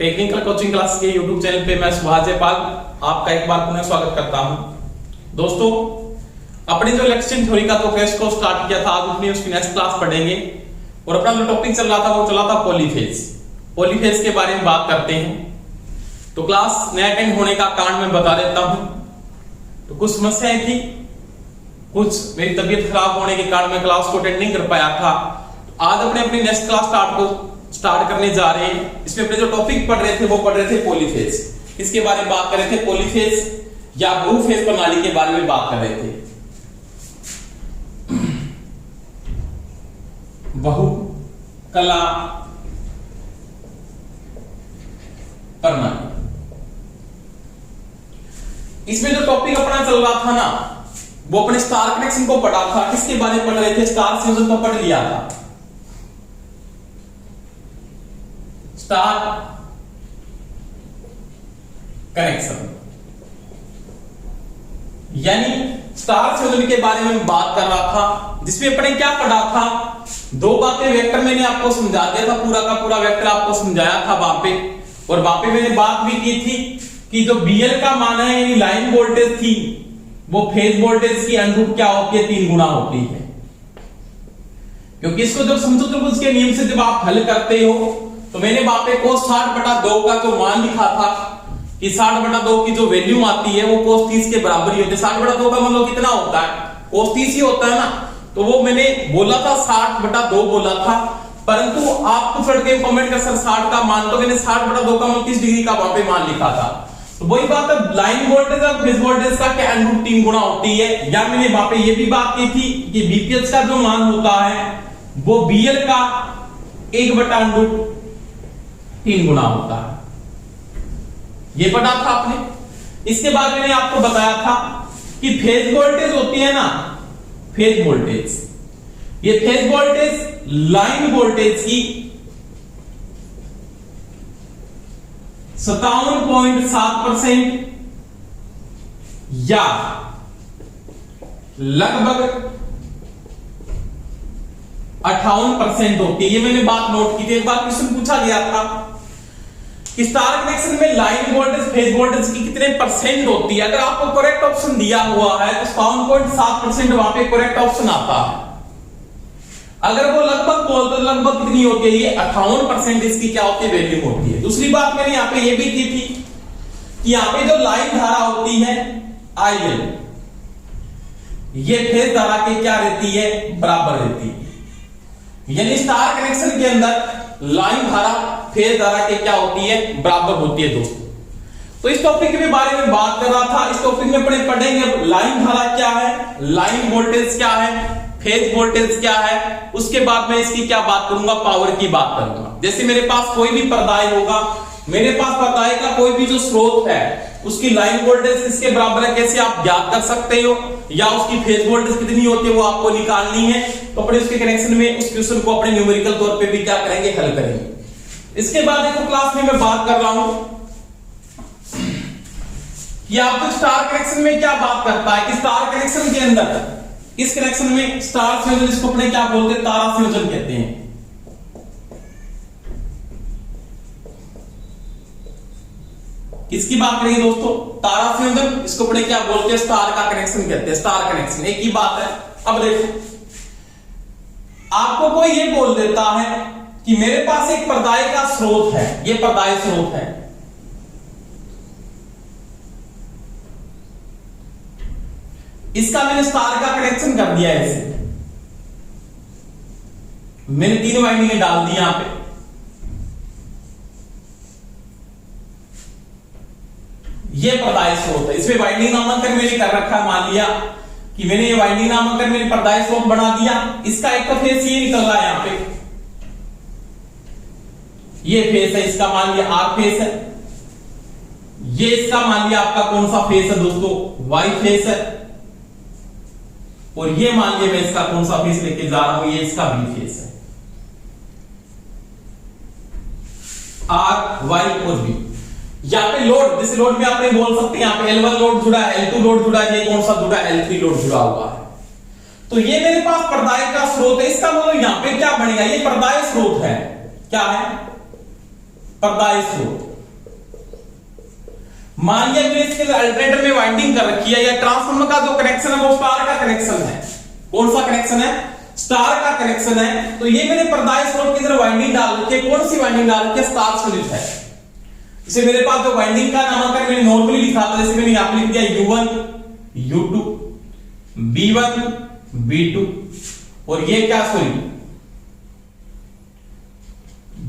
Technical coaching class के YouTube channel पे मैं सुभाष जयपाल आपका एक बार पुनः स्वागत करता हूं। दोस्तों, अपने जो इलेक्शन थ्योरी का तो टेस्ट को स्टार्ट किया था, आज अपनी उसकी नेक्स्ट क्लास पढ़ेंगे और अपना जो टॉपिक चल रहा था वो चला था पॉलीफेज। पॉलीफेज के बारे में बात करते हैं। तो क्लास नया अटेंड होने का कारण मैं बता देता हूं। तो कुछ समस्याएं थी, कुछ मेरी तबीयत खराब होने के कारण मैं क्लास को अटेंड नहीं कर पाया था। आज अपनी नेक्स्ट क्लास स्टार्ट करने जा रहे हैं। इसमें अपने जो टॉपिक पढ़ रहे थे वो पढ़ रहे थे पॉलीफेज। किसके बारे में बात कर रहे थे? पॉलीफेज या बहुफेज प्रणाली के बारे में बात कर रहे थे। बहुकला प्रणाली, इसमें जो टॉपिक अपना चल रहा था ना, वो अपने स्टार कनेक्शन को पढ़ा था। किसके बारे में पढ़ रहे थे? स्टार संयोजन को पढ़ लिया था। स्टार कनेक्शन यानी स्टार संयोजन के बारे में बात कर रहा था, जिसमें अपने क्या पढ़ा था? दो बातें वेक्टर मैंने आपको समझा दिया था, पूरा का पूरा वेक्टर आपको समझाया था वहां पे। और वहां पे मैंने बात भी की थी कि जो बीएल का मान है यानी लाइन वोल्टेज थी, वो फेज वोल्टेज की अनुरूप क्या होती है? 3 गुना होती है। क्योंकि इसको जब समचतुर्भुज त्रिभुज के नियम से जब आप हल करते हो तो मैंने वहां पे cos 60/2 का जो मान लिखा था कि 60/2 की जो वैल्यू आती है वो cos 30 के बराबर ही होती है। 60/2 का मतलब कितना होता है? cos 30 ही होता है ना। तो वो मैंने बोला था 60/2 बोला था, परंतु आप कुछ लड़के कमेंट कर सर 60 का मान, तो मैंने 60/2 का मतलब 30 डिग्री का वहां पे मान लिखा था। तो वही बात है, लाइन वोल्टेज और फेज वोल्टेज का क्या अनुरूप 3 गुना होती है। या मैंने वहां पे ये भी बात की थी कि बीपीएच का जो मान होता है वो बीएल का 1/3 गुना होता है। ये पढ़ा था आपने। इसके बाद मैंने आपको बताया था कि फेज वोल्टेज होती है ना, फेज वोल्टेज, ये फेज वोल्टेज लाइन वोल्टेज की 57.7% या लगभग 58% होती है। ये मैंने बात नोट की थी। एक बार क्वेश्चन पूछा गया था कि स्टार कनेक्शन में लाइन वोल्टेज फेज वोल्टेज की कितने परसेंट होती है। अगर आपको करेक्ट ऑप्शन दिया हुआ है तो 57.7% वहां पे करेक्ट ऑप्शन आता है। अगर वो लगभग बोलते तो लगभग कितनी होती है? ये 58% इसकी क्या होती है? वैल्यू होती है। दूसरी बात मैंने यहां पे ये भी की थी कि यहां पे जो लाइन धारा होती है आईएल, ये फेज धारा के क्या रहती है? बराबर रहती है। यानी स्टार कनेक्शन के अंदर लाइन धारा फेज धारा के क्या होती है? बराबर होती है दोस्तों। तो इस टॉपिक के बारे में बात कर रहा था। इस टॉपिक में पढ़ेंगे लाइन धारा क्या है, लाइन वोल्टेज क्या है, फेज वोल्टेज क्या है। उसके बाद मैं इसकी क्या बात करूंगा? पावर की बात करूंगा। जैसे मेरे पास कोई भी पर्दाय होगा, मेरे पास पर्दाय का कोई भी जो स्रोत है उसकी लाइन वोल्टेज किसके बराबर है, कैसे आप ज्ञात कर सकते हो, या उसकी फेज वोल्टेज कितनी होती है वो आपको निकालनी है। तो अपने उसके कनेक्शन में उस क्वेश्चन को अपने न्यूमेरिकल तौर पे भी क्या करेंगे? हल करेंगे। इसके बाद देखो क्लास में मैं बात कर रहा हूं कि आपको स्टार कनेक्शन में क्या बात करता है कि स्टार कनेक्शन के अंदर, इस कनेक्शन में स्टार संयोजन, इसको अपने क्या बोलते हैं? तारा संयोजन कहते हैं। किसकी बात करेंगे दोस्तों? तारा संयोजन, इसको अपने क्या बोलते हैं? स्टार का कनेक्शन कहते हैं। स्टार कनेक्शन एक ही बात है। अब देखो, आपको कोई ये बोल देता है कि मेरे पास एक पर्दाय का स्रोत है, ये पर्दाय स्रोत है, इसका मैंने स्टार का कनेक्शन कर दिया है। ऐसे मैंने 3 वाइंडिंग डाल दी यहां पे। ये पर्दाय स्रोत है, इसमें वाइंडिंग नामांकन मैंने कर रखा है। मान लिया कि मैंने ये वाइंडिंग नामांकन मैंने पर्दाय स्रोत बना दिया। इसका एक तो फेस ये निकल रहा है यहां पे, ये फेस है, इसका मान लिया आर फेस है। ये इसका मान लिया आपका कौन सा फेस है दोस्तों? वाई फेस है। और ये मान लिया मैं इसका कौन सा फेस लेके जा रहा हूं? ये इसका बी फेस है। आर, वाई और बी। यहाँ पे लोड, जैसे लोड में आपने बोल सकते हैं यहाँ पे L1 लोड जुड़ा है, L2 लोड जुड़ा है, ये कौन सा जुड़ा है? L3 लोड जुड़ा हुआ है। तो ये मेरे पास पर्दाय का स्रोत है। इसका मतलब यहां पे क्या बनेगा, ये पर्दाय स्रोत है। क्या है? पर्दाय स्रोत। मान लिया मैंने इसके अल्टरनेटर में वाइंडिंग कर रखी है, या ट्रांसफार्मर का जो कनेक्शन है वो स्टार का कनेक्शन है। कौन सा कनेक्शन है? स्टार का कनेक्शन है। तो ये मैंने पर्दाई स्रोत की तरफ वाइंडिंग डाल रखी है। कौन सी वाइंडिंग डाल रखी है? स्टार संयुक्त है। इसे मेरे पास जो वाइंडिंग का नामकरण मैंने नॉर्मली लिखा था, जैसे मैंने यहां पे लिख दिया U1 U2 B1 B2 और ये क्या, सॉरी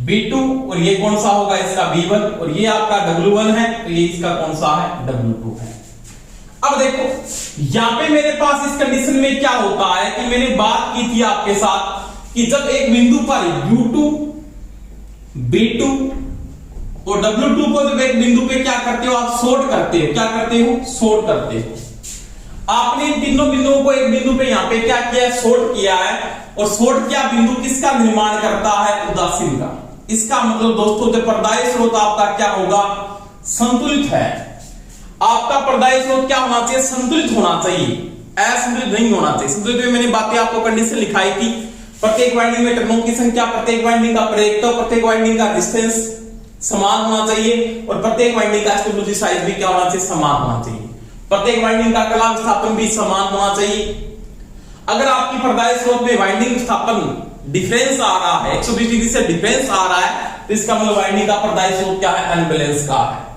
B2, और ये कौन सा होगा इसका B1, और ये आपका W1 है, तो ये इसका कौन सा है? W2 है। अब देखो यहां पे मेरे पास इस कंडीशन में क्या होता है कि मैंने बात की थी आपके साथ कि जब एक बिंदु पर U2 B2 और W2 को जब एक बिंदु पे क्या करते हो आप? शॉर्ट करते हो। क्या करते हो? शॉर्ट करते हो। आपने इन तीनों बिंदुओं को एक बिंदु पे यहां पे क्या किया है? शॉर्ट किया है। और शॉर्ट किया बिंदु किसका निर्माण करता है? उदासीन का। इसका मतलब दोस्तों जब पर्दाई स्रोत आपका क्या होगा? संतुलित है। आपका पर्दाई स्रोत क्या होना चाहिए? संतुलित होना चाहिए, असंतुलित नहीं होना चाहिए। संतुलित में मैंने बातें आपको कंडीशन लिखाई थी। प्रत्येक वाइंडिंग में टर्नों की संख्या, प्रत्येक वाइंडिंग का प्रेरकत्व, प्रत्येक वाइंडिंग का डिस्टेंस समान होना चाहिए, और प्रत्येक वाइंडिंग का टोपोलॉजी साइज भी क्या होना चाहिए? समान होना चाहिए। प्रत्येक वाइंडिंग का कला विस्थापन भी समान होना चाहिए। अगर आपकी पर्दाई स्रोत में वाइंडिंग विस्थापन डिफरेंस आ रहा है, 120 डिग्री से डिफरेंस आ रहा है, तो इसका मतलब वाइंडिंग का पर्दाई स्रोत क्या है? अनबैलेंस का है।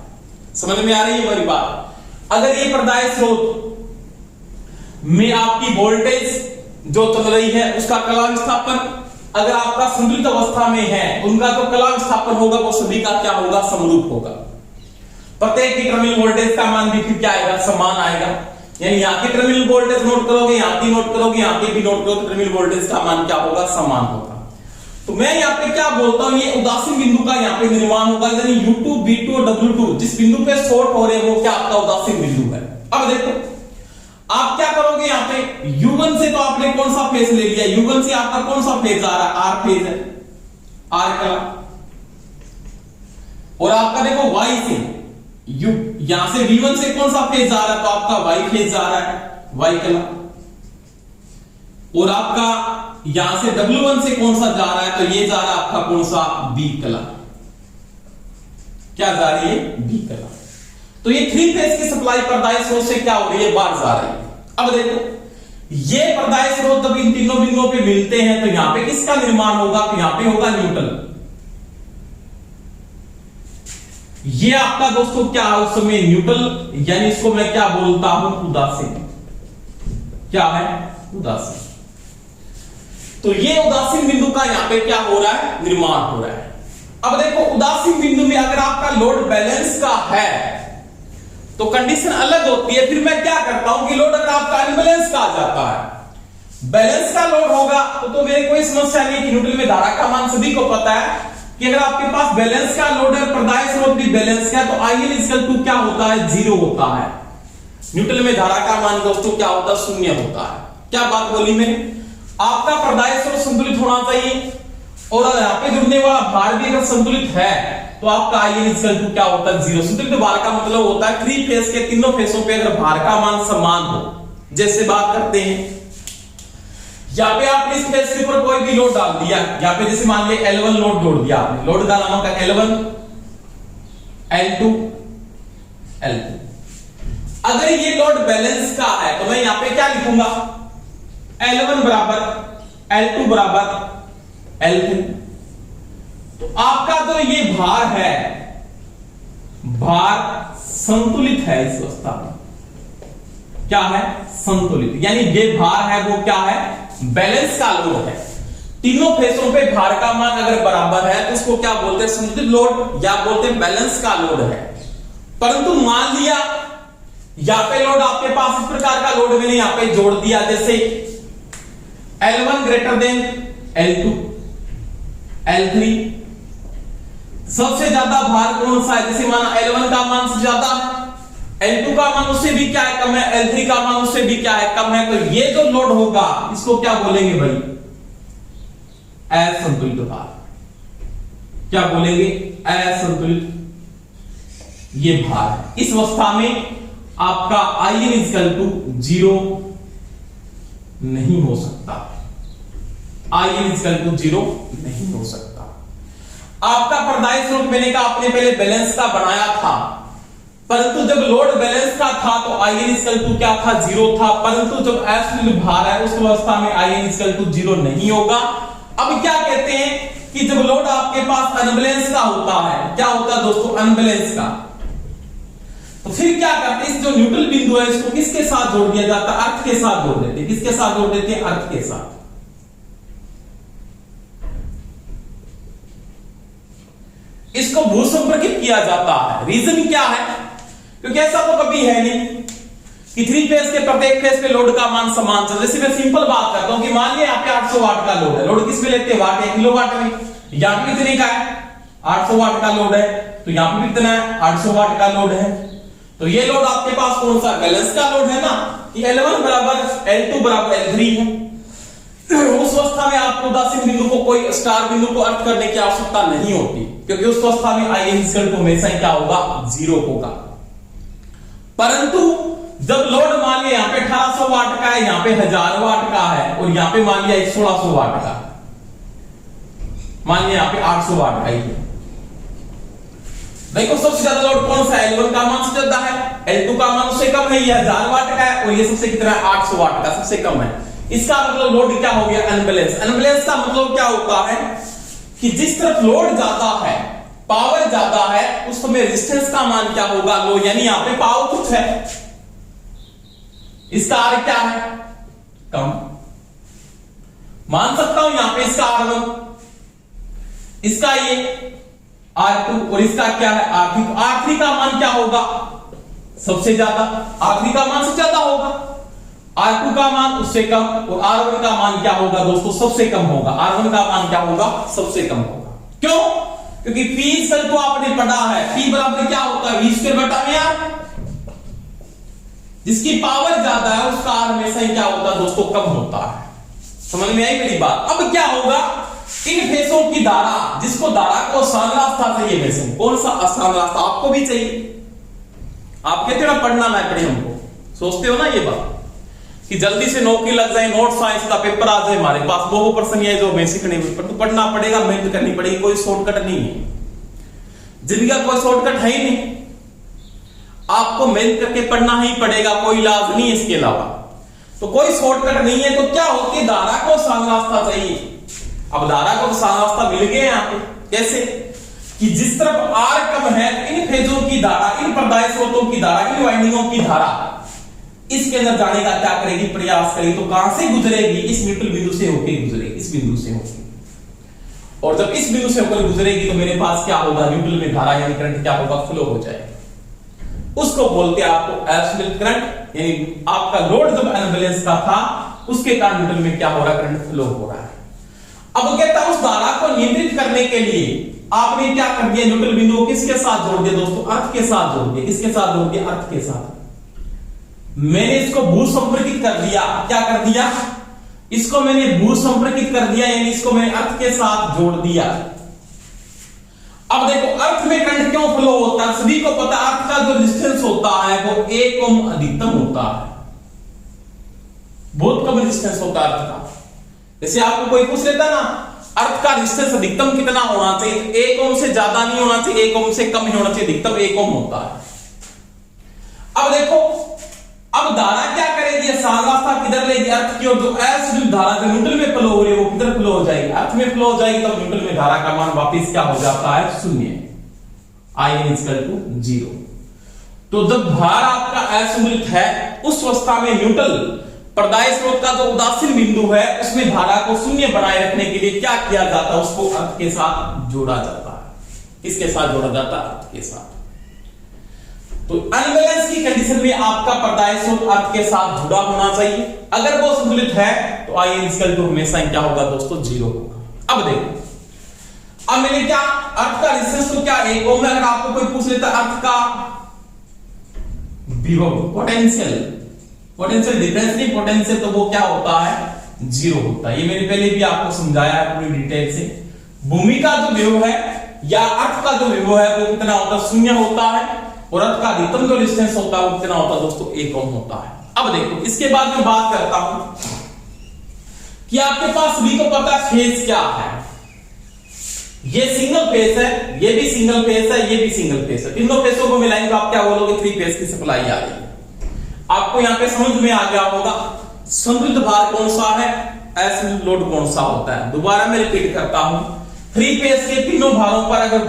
समझ में आ रही है मेरी बात? अगर ये पर्दाई स्रोत में आपकी वोल्टेज जो चल रही है उसका कला विस्थापन अगर आपका संतुलित अवस्था में है, उनका जो कला विस्थापन होगा वो सभी का क्या होगा? समरूप होगा। प्रत्येक की टर्मिनल वोल्टेज का मान भी फिर क्या आएगा? समान आएगा। यानी यहां की टर्मिनल वोल्टेज नोट करोगे, यहां की नोट करोगे, यहां की भी नोट करोगे, टर्मिनल वोल्टेज का मान क्या होगा? समान होगा। तो मैं यहां पे क्या बोलता हूं? ये उदासीन बिंदु का यहां पे निर्माण होगा, यानी U2 B2 और W2 जिस बिंदु पे शॉर्ट हो रहे हैं वो क्या आपका उदासीन बिंदु है। अब देखो आप क्या करोगे? यहां पे U1 से तो आपने कौन सा फेज ले लिया? U1 से आपका कौन सा फेज आ रहा है? R फेज है, R कला। और आपका देखो Y से यहां से V1 से कौन सा फेज आ रहा है? तो आपका Y फेज जा रहा है, Y कला। और आपका यहां से W1 से कौन सा जा रहा है? तो ये जा रहा है आपका कौन सा? B कला। क्या जा रही है? B कला। तो ये 3 फेज की सप्लाई पर्दाई स्रोत से क्या हो रही है? बाहर जा रही है। अब देखो ये पर्दाई स्रोत जब इन तीनों बिंदुओं पे मिलते हैं तो यहां पे किसका निर्माण होगा? तो यहां पे होगा न्यूट्रल। ये आपका दोस्तों क्या है उस समय? न्यूट्रल, यानी इसको मैं क्या बोलता हूं? उदासीन। क्या है? उदासीन। तो ये उदासीन बिंदु का यहां पे क्या हो रहा है? निर्माण हो रहा है। अब देखो उदासीन बिंदु में अगर आपका लोड बैलेंस का है तो कंडीशन अलग होती है। फिर मैं क्या करता हूं कि लोड अगर आपका अनबैलेंस का आ जाता है, बैलेंस का लोड होगा तो मेरे कोई समस्या नहीं कि न्यूट्रल में धारा का मान सभी को पता है कि अगर आपके पास बैलेंस का लोड है, पर्दाई स्रोत भी बैलेंस का है, तो IL इक्वल टू क्या होता है? 0 होता है। न्यूट्रल में धारा का मान दोस्तों क्या होता है? 0 होता है। क्या बात बोली मैंने? आपका पर्दाई स्रोत संतुलित होना चाहिए, और यहां पे जुड़ने वाला भार भी अगर संतुलित है तो आपका IL इक्वल टू क्या होता है? 0। संतुलित भार का मतलब होता है 3 फेज के तीनों फेसों पे अगर भार का मान समान हो, जैसे बात करते हैं यहां पे आपने इस फेस के ऊपर कोई भी लोड डाल दिया, यहां पे जैसे मान लिया L1 लोड जोड़ दिया आपने, लोड का नाम का L1 L2 L2। अगर ये लोड बैलेंस का है तो मैं यहां पे क्या लिखूंगा? L1 बराबर L2 बराबर L3। तो आपका जो ये भार है, भार संतुलित है इस अवस्था में। क्या है? संतुलित। यानी ये भार है वो क्या है? बैलेंस का लोड है। तीनों फेसों पे भार का मान अगर बराबर है तो उसको क्या बोलते हैं? संतुलित लोड, या बोलते हैं बैलेंस का लोड है। परंतु मान लिया यहां पे लोड आपके पास इस प्रकार का लोड मैंने यहां पे जोड़ दिया, जैसे L1 greater than L2 L3। सबसे ज्यादा भार कौन सा है? जैसे माना L1 का मान सबसे ज्यादा है, L2 का मान उससे भी क्या है? कम है। L3 का मान उससे भी क्या है? कम है। तो ये जो लोड होगा इसको क्या बोलेंगे भाई? असंतुलित भार। क्या बोलेंगे? असंतुलित ये भार है। इस अवस्था में आपका IL इक्वल टू 0 नहीं हो सकता। IL इक्वल टू 0 नहीं हो सकता। आपका पर्दाई स्रोत मैंने कहा आपने पहले बैलेंस का बनाया था, परंतु जब लोड बैलेंस का था तो IN क्या था, 0 था। परंतु जब एब्सोल्यूट भार है उस अवस्था में IN 0 नहीं होगा। अब क्या कहते हैं कि जब लोड आपके पास अनबैलेंस का होता है, क्या होता है दोस्तों, अनबैलेंस का, तो फिर क्या करते हैं, इस जो न्यूट्रल बिंदु है इसको किसके साथ जोड़ दिया जाता है, अर्थ के साथ जोड़ देते हैं। किसके साथ जोड़ देते हैं, अर्थ के साथ। इसको भूसंपर्कित किया जाता है। रीजन क्या है, क्योंकि ऐसा तो कभी है नहीं कि 3 फेज के प्रत्येक फेज पे लोड का मान समान चल। जैसे मैं सिंपल बात करता हूं कि मान लिया यहाँ पे 800 वाट का लोड है। लोड किस में लेते हैं, वाट या किलोवाट में। यहां पे कितने का है, 800 वाट का लोड है, तो यहां पे कितना है, 800 वाट का लोड है। तो ये लोड आपके पास कौन सा, बैलेंस का लोड है ना, कि L1 बराबर L2 बराबर L3 है। उस अवस्था में आपको उदासीन बिंदु को, कोई स्टार बिंदु को अर्थ करने की आवश्यकता नहीं होती, क्योंकि उस अवस्था में IN हमेशा क्या होगा, 0 होगा। परंतु जब लोड मान लिया यहाँ पे 1800 वाट का है, यहाँ पे 1000 वाट का है, और यहाँ पे मान लिया 1600 वाट का, मान लिया यहाँ पे 800 वाट का ही है। देखो सबसे ज्यादा लोड कौन सा है, L1 का मान सबसे ज्यादा है, L2 का मान उससे कम है, ये 1000 वाट का है, और ये सबसे कितना है, 800 वाट का, सबसे कम है। इसका मतलब लोड क्या हो गया, अनबैलेंस। अनबैलेंस का मतलब क्या होता है कि जिस तरफ लोड ज्यादा है, पावर ज्यादा है, उस समय रेजिस्टेंस का मान क्या होगा, लो। यानी यहां पे पावर कुछ है, इसका R क्या है, कम। मान सकता हूं यहां पे इसका R1, इसका ये R2, और इसका क्या है, R3। R3 का मान क्या होगा, सबसे ज्यादा। R3 का मान सबसे ज्यादा होगा, R2 का मान उससे कम, और R1 का मान क्या होगा दोस्तों, सबसे कम होगा। R1 का मान क्या होगा, सबसे कम होगा। क्यों, क्योंकि P को आपने पढ़ा है, P बराबर क्या होता है, V² बटा R। जिसकी पावर ज्यादा है उसका R हमेशा ही क्या होता है दोस्तों, कम होता है। समझ में आई मेरी बात। अब क्या होगा, इन फेसों की धारा, जिसको धारा को आसान रास्ता चाहिए, वैसे कौन सा आसान रास्ता आपको भी चाहिए। आप कहते हो ना पढ़ना ना पड़े हमको, सोचते हो ना ये बात कि जल्दी से नौकरी लग जाए, नोट साइंस का पेपर आ जाए हमारे पास, वो प्रश्न है जो बेसिक नहीं, पर तो पढ़ना पड़ेगा, मेहनत करनी पड़ेगी, कोई शॉर्टकट नहीं है। जिंदगी का कोई शॉर्टकट है ही नहीं, आपको मेहनत करके पढ़ना ही पड़ेगा, कोई इलाज नहीं है इसके अलावा। तो कोई शॉर्टकट नहीं है, तो क्या होती है, धारा को आसान रास्ता चाहिए। अब धारा को आसान रास्ता मिल गया यहाँ पे, कैसे कि जिस तरफ R कम है, इन फेजों की धारा, इन प्रदाय स्रोतों की धारा, इन वाइंडिंगों की धारा इसके अंदर जाने का क्या करेगी, प्रयास करेगी। तो कहां से गुजरेगी, इस न्यूट्रल बिंदु से होकर गुजरेगी, इस बिंदु से होकर। और जब इस बिंदु से होकर गुजरेगी तो मेरे पास क्या होगा, न्यूट्रल में धारा यानी करंट क्या होगा, फ्लो हो जाएगा। उसको बोलते हैं आपको एब्सोल्यूट करंट, यानी आपका लोड जब अनबैलेंस का था उसके कारण न्यूट्रल में क्या हो रहा है, करंट फ्लो हो रहा है। अब कहता है उस धारा को नियंत्रित करने के लिए आपने क्या कर दिया, न्यूट्रल बिंदु को किसके साथ जोड़ दिया दोस्तों, अर्थ के साथ जोड़ दिया। किसके साथ जोड़ दिया, अर्थ के साथ। मैंने इसको भूसंपर्कित कर दिया, क्या कर दिया, इसको मैंने भूसंपर्कित कर दिया, यानी इसको मैंने अर्थ के साथ जोड़ दिया। अब देखो अर्थ में करंट क्यों फ्लो होता है, सभी को पता, अर्थ का जो रेजिस्टेंस होता है वो 1 ओम अधिकतम होता है, बहुत कम रेजिस्टेंस होता है अर्थ का। जैसे आपको कोई पूछ लेता ना, अर्थ का रेजिस्टेंस अधिकतम कितना होना चाहिए, 1 ओम से ज्यादा नहीं होना चाहिए, 1 ओम से कम ही होना चाहिए, अधिकतम 1 ओम होता है। अब देखो, अब धारा क्या करेगी, आसान रास्ता किधर लेगी, अर्थ की ओर। जो एब्सोल्यूट धारा जो न्यूट्रल में फ्लो हो रही है वो किधर फ्लो हो जाएगी, अर्थ में फ्लो हो जाएगी। तब न्यूट्रल में धारा का मान वापस क्या हो जाता है, 0, IN 0। तो जब भार आपका एब्सोल्यूट है उस अवस्था में न्यूट्रल प्रदाय स्रोत का जो उदासीन बिंदु है उसमें धारा को 0 बनाए रखने के लिए क्या किया जाता है, उसको अर्थ के साथ जोड़ा जाता है। किसके साथ जोड़ा जाता है, अर्थ के साथ। तो अनबैलेंस की कंडीशन में आपका प्रदाय स्रोत अर्थ के साथ जुड़ा होना चाहिए। अगर वो संतुलित है तो IN हमेशा क्या होगा दोस्तों, 0 होगा। अब देखो, अब मैंने क्या, अर्थ का रेजिस्टेंस तो क्या 1 ओम है। अगर आपको कोई पूछ लेता अर्थ का विभव, पोटेंशियल डिफरेंस नहीं, पोटेंशियल तो वो क्या होता है, 0 होता है। ये मैंने पहले भी आपको समझाया है पूरी डिटेल से। भूमि का जो विभव है या अर्थ का जो विभव है वो कितना होता है, 0 होता है, और अर्थ का अधिकतम जो रेजिस्टेंस होता है वो कितना होता है दोस्तों, 1 ओम होता है। अब देखो, इसके बाद मैं बात करता हूं कि आपके पास सभी को पता है फेज क्या है। ये सिंगल फेस है, ये भी सिंगल फेस है, ये भी सिंगल फेस है। तीनों फेसों को मिलाएंगे तो आप क्या बोलोगे? 3 फेस की सप्लाई आ रही है। आपको यहां पे समझ में आ गया होगा संतुलित भार कौन सा है, ऐसा लोड कौन सा होता है। दोबारा मैं रिपीट करता हूं, 3 फेस के तीनों भारों पर अगर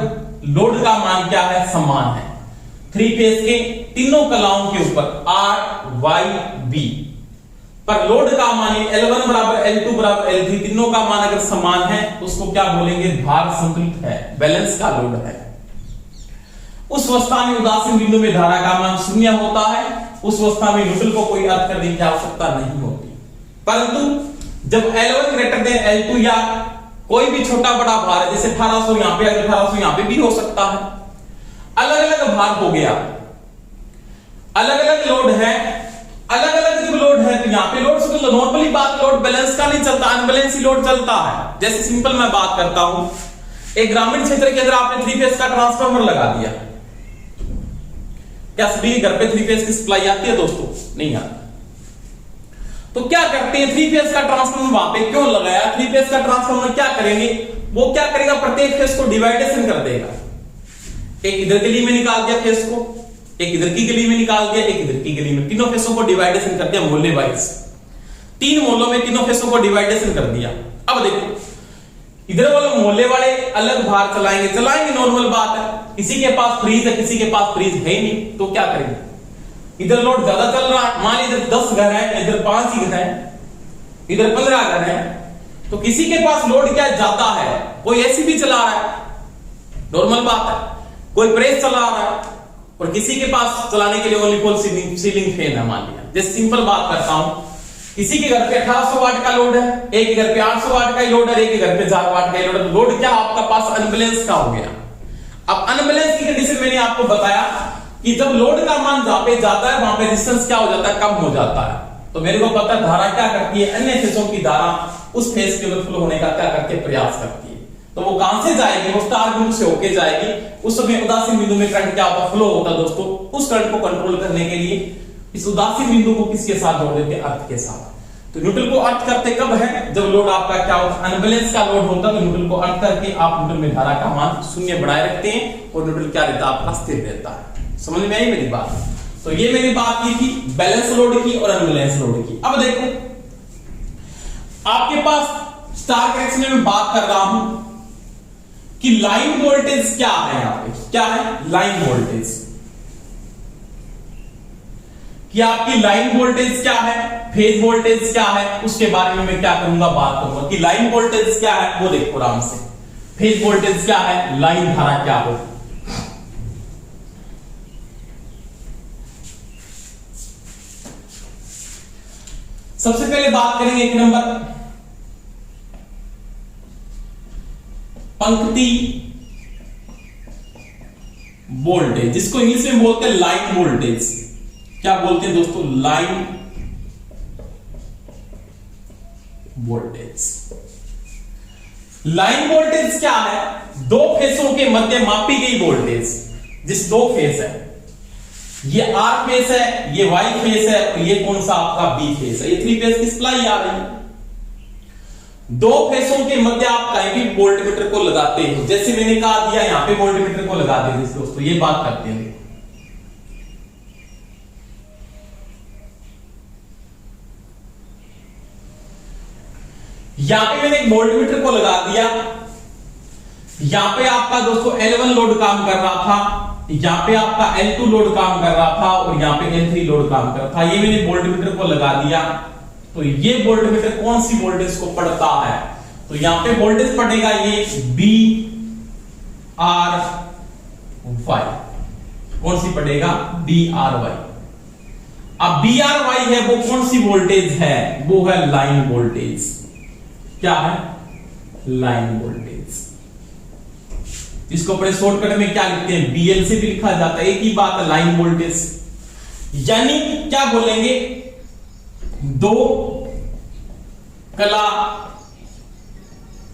लोड का मान क्या है? समान है। 3 फेस के तीनों कलाओं के ऊपर R, Y, B पर लोड का मान L1 बराबर L2 बराबर L3 तीनों का मान अगर समान है तो उसको क्या बोलेंगे? भार संतुलित है, बैलेंस का लोड है। उस अवस्था में उदासीन बिंदु में धारा का मान 0 होता है। उस अवस्था में न्यूट्रल को कोई अर्थ करने की आवश्यकता नहीं होती। परंतु जब L1 ग्रेटर देन L2 या कोई भी छोटा बड़ा भार है, जैसे 1800 यहां पे, अगर 1800 यहां पे भी हो सकता है, अलग अलग भार हो गया, अलग अलग लोड है, अलग अलग जब लोड है तो यहां पे लोड से तो नॉर्मली बात लोड बैलेंस का नहीं चलता, अनबैलेंस ही लोड चलता है। जैसे सिंपल मैं बात करता हूं, एक ग्रामीण क्षेत्र के अंदर आपने 3 फेस का ट्रांसफार्मर लगा दिया, क्या सभी घर पे 3 फेस की सप्लाई आती है दोस्तों? नहीं आती। तो क्या करते हैं, 3 फेस का ट्रांसफार्मर वहां पे क्यों लगाया? 3 फेस का ट्रांसफार्मर क्या करेंगे? वो क्या करेगा? प्रत्येक फेस को डिवाइडेशन कर देगा। एक इधर गली में निकाल दिया फेस को, एक इधर की गली में निकाल दिया, एक इधर की गली में, तीनों फेसों को डिवाइडेशन कर दिया मोहल्ले वाइज। 3 मोहल्लों में तीनों फेसों को डिवाइडेशन कर दिया। अब देखो इधर वाले मोहल्ले वाले अलग भार चलाएंगे, नॉर्मल बात है। किसी के पास फ्रीज है, किसी के पास फ्रीज है ही नहीं, तो क्या करेंगे? इधर लोड ज्यादा चल रहा है, मान लीजिए 10 घर है, इधर 5 ही घर है, इधर 15 घर है, तो किसी के पास लोड क्या ज्यादा है, कोई एसी भी चला रहा है, नॉर्मल बात है, कोई प्रेस चला रहा है, और किसी के पास चलाने के लिए ओनली फॉर सीलिंग फैन है। मान लिया, जैसे सिंपल बात करता हूं, किसी के घर पे 1800 वाट का लोड है, एक के घर पे 800 वाट का लोड है, एक के घर पे 1000 वाट का लोड है। लोड क्या आपका पास अनबैलेंस का हो गया। अब अनबैलेंस की कंडीशन मैंने आपको बताया कि जब लोड का मान जहां पे जाता है वहां पे रेजिस्टेंस क्या हो जाता है? कम हो जाता है। तो मेरे को पता है धारा क्या करती है, अन्य फेसों की धारा उस फेस के ओवरफ्लो होने का क्या करती है? प्रयास करती है। तो वो कहां से जाएगी? वो स्टार बिंदु से होके जाएगी। उस समय उदासीन बिंदु में करंट क्या होता? फ्लो होता है दोस्तों। उस करंट को कंट्रोल करने के लिए इस उदासीन बिंदु को किसके साथ जोड़ देते हैं? अर्थ के साथ। तो न्यूट्रल को अर्थ करते कब है? जब लोड आपका क्या होता है? अनबैलेंस का लोड होता है। तो न्यूट्रल को अर्थ करके आप न्यूट्रल में धारा का मान 0 बनाए रखते हैं और न्यूट्रल क्या रहता है? आपका स्थिर रहता है। समझ में आई मेरी बात? तो ये मैंने बात की थी बैलेंस लोड की और अनबैलेंस लोड की। अब देखो आपके पास स्टार कनेक्शन में मैं बात कर रहा हूं कि लाइन वोल्टेज क्या है। यहां पे क्या है? Line voltage. कि आपकी लाइन वोल्टेज क्या है, फेज वोल्टेज क्या है, उसके बारे में मैं क्या करूंगा? बात करूंगा कि लाइन वोल्टेज क्या है वो देखो आराम से, फेज वोल्टेज क्या है, लाइन धारा क्या हो। सबसे पहले बात करेंगे 1 नंबर पंक्ति वोल्टेज, जिसको इंग्लिश में बोलते हैं लाइन वोल्टेज। क्या बोलते हैं दोस्तों? Line voltage. लाइन वोल्टेज क्या है? 2 फेसों के मध्य मापी गई वोल्टेज। जिस 2 फेस है, ये आर फेस है, ये वाई फेस है, और ये कौन सा आपका बी फेस है। ये 3 फेस की सप्लाई आ रही है। 2 फेसों के मध्य आप कहीं भी वोल्टमीटर को लगाते हो, जैसे मैंने कहा दिया यहां पे वोल्टमीटर को लगा दे दोस्तों। ये बात करते हैं, यहां पे मैंने एक वोल्टमीटर को लगा दिया। यहां पे आपका दोस्तों L1 लोड काम कर रहा था, यहां पे आपका L2 लोड काम कर रहा था, और यहां पे L3 लोड काम कर रहा था। ये मैंने वोल्टमीटर को लगा दिया। तो ये वोल्टमीटर कौन सी वोल्टेज को पढ़ता है? तो यहां पे वोल्टेज पढ़ेगा ये B R Y। कौन सी पढ़ेगा? B R Y। अब B R Y है वो कौन सी वोल्टेज है? वो है लाइन वोल्टेज। क्या है? Line voltage. इसको अपने शॉर्टकट में क्या लिखते हैं? BL से भी लिखा जाता है, एक ही बात है, लाइन वोल्टेज। यानी क्या बोलेंगे? 2 कला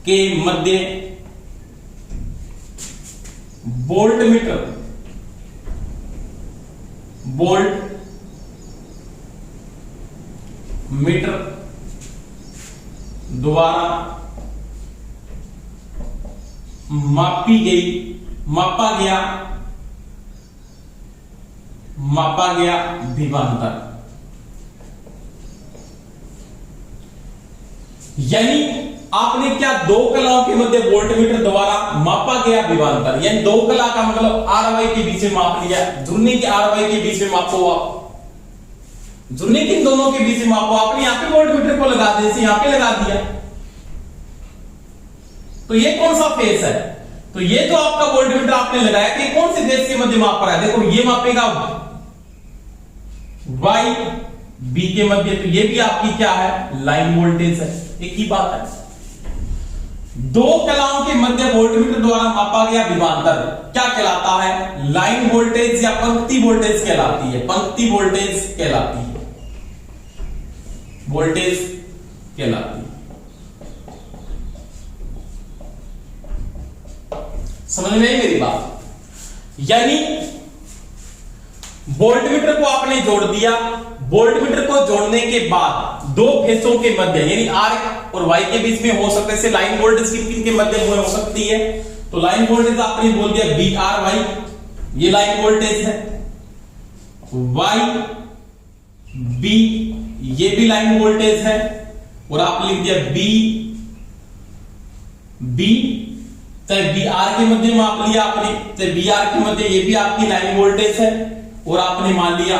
के मध्य वोल्टमीटर द्वारा मापी गई, मापा गया विभवांतर। यानी आपने क्या, दो कलाओं के मध्य वोल्टमीटर द्वारा मापा गया विभवांतर, यानी दो कला का मतलब आर वाई के बीच में माप लिया। झुर्नी के आर वाई के बीच में मापो आप, झुर्नी के दोनों के बीच में मापो। आपने यहां पे वोल्टमीटर को लगा दिया, यहां पे लगा दिया, तो ये कौन सा फेस है? तो ये जो आपका वोल्टमीटर आपने लगाया कि कौन से फेस के मध्य माप रहा है? देखो ये मापेगा वाई बी के मध्य, तो ये भी आपकी क्या है? लाइन वोल्टेज है। एक ही बात है, दो कलाओं के मध्य वोल्टमीटर द्वारा मापा गया विभवांतर क्या कहलाता है? लाइन वोल्टेज या पंक्ति वोल्टेज कहलाती है। पंक्ति वोल्टेज कहलाती है, वोल्टेज कहलाती है। समझ में आई मेरी बात? यानी वोल्टमीटर को आपने जोड़ दिया, वोल्टमीटर को जोड़ने के बाद दो फेसों के मध्य यानी आर और वाई के बीच में हो सकता है, लाइन वोल्टेज किन के मध्य में हो सकती है? तो लाइन वोल्टेज आपने बोल दिया बी आर वाई, ये लाइन वोल्टेज है। वाई बी, ये भी लाइन वोल्टेज है। और आप लिख दिया बी बी, चाहे बी आर के मध्य माप लिया आपने, चाहे बी आर के मध्य, ये भी आपकी लाइन वोल्टेज है। और आपने मान लिया,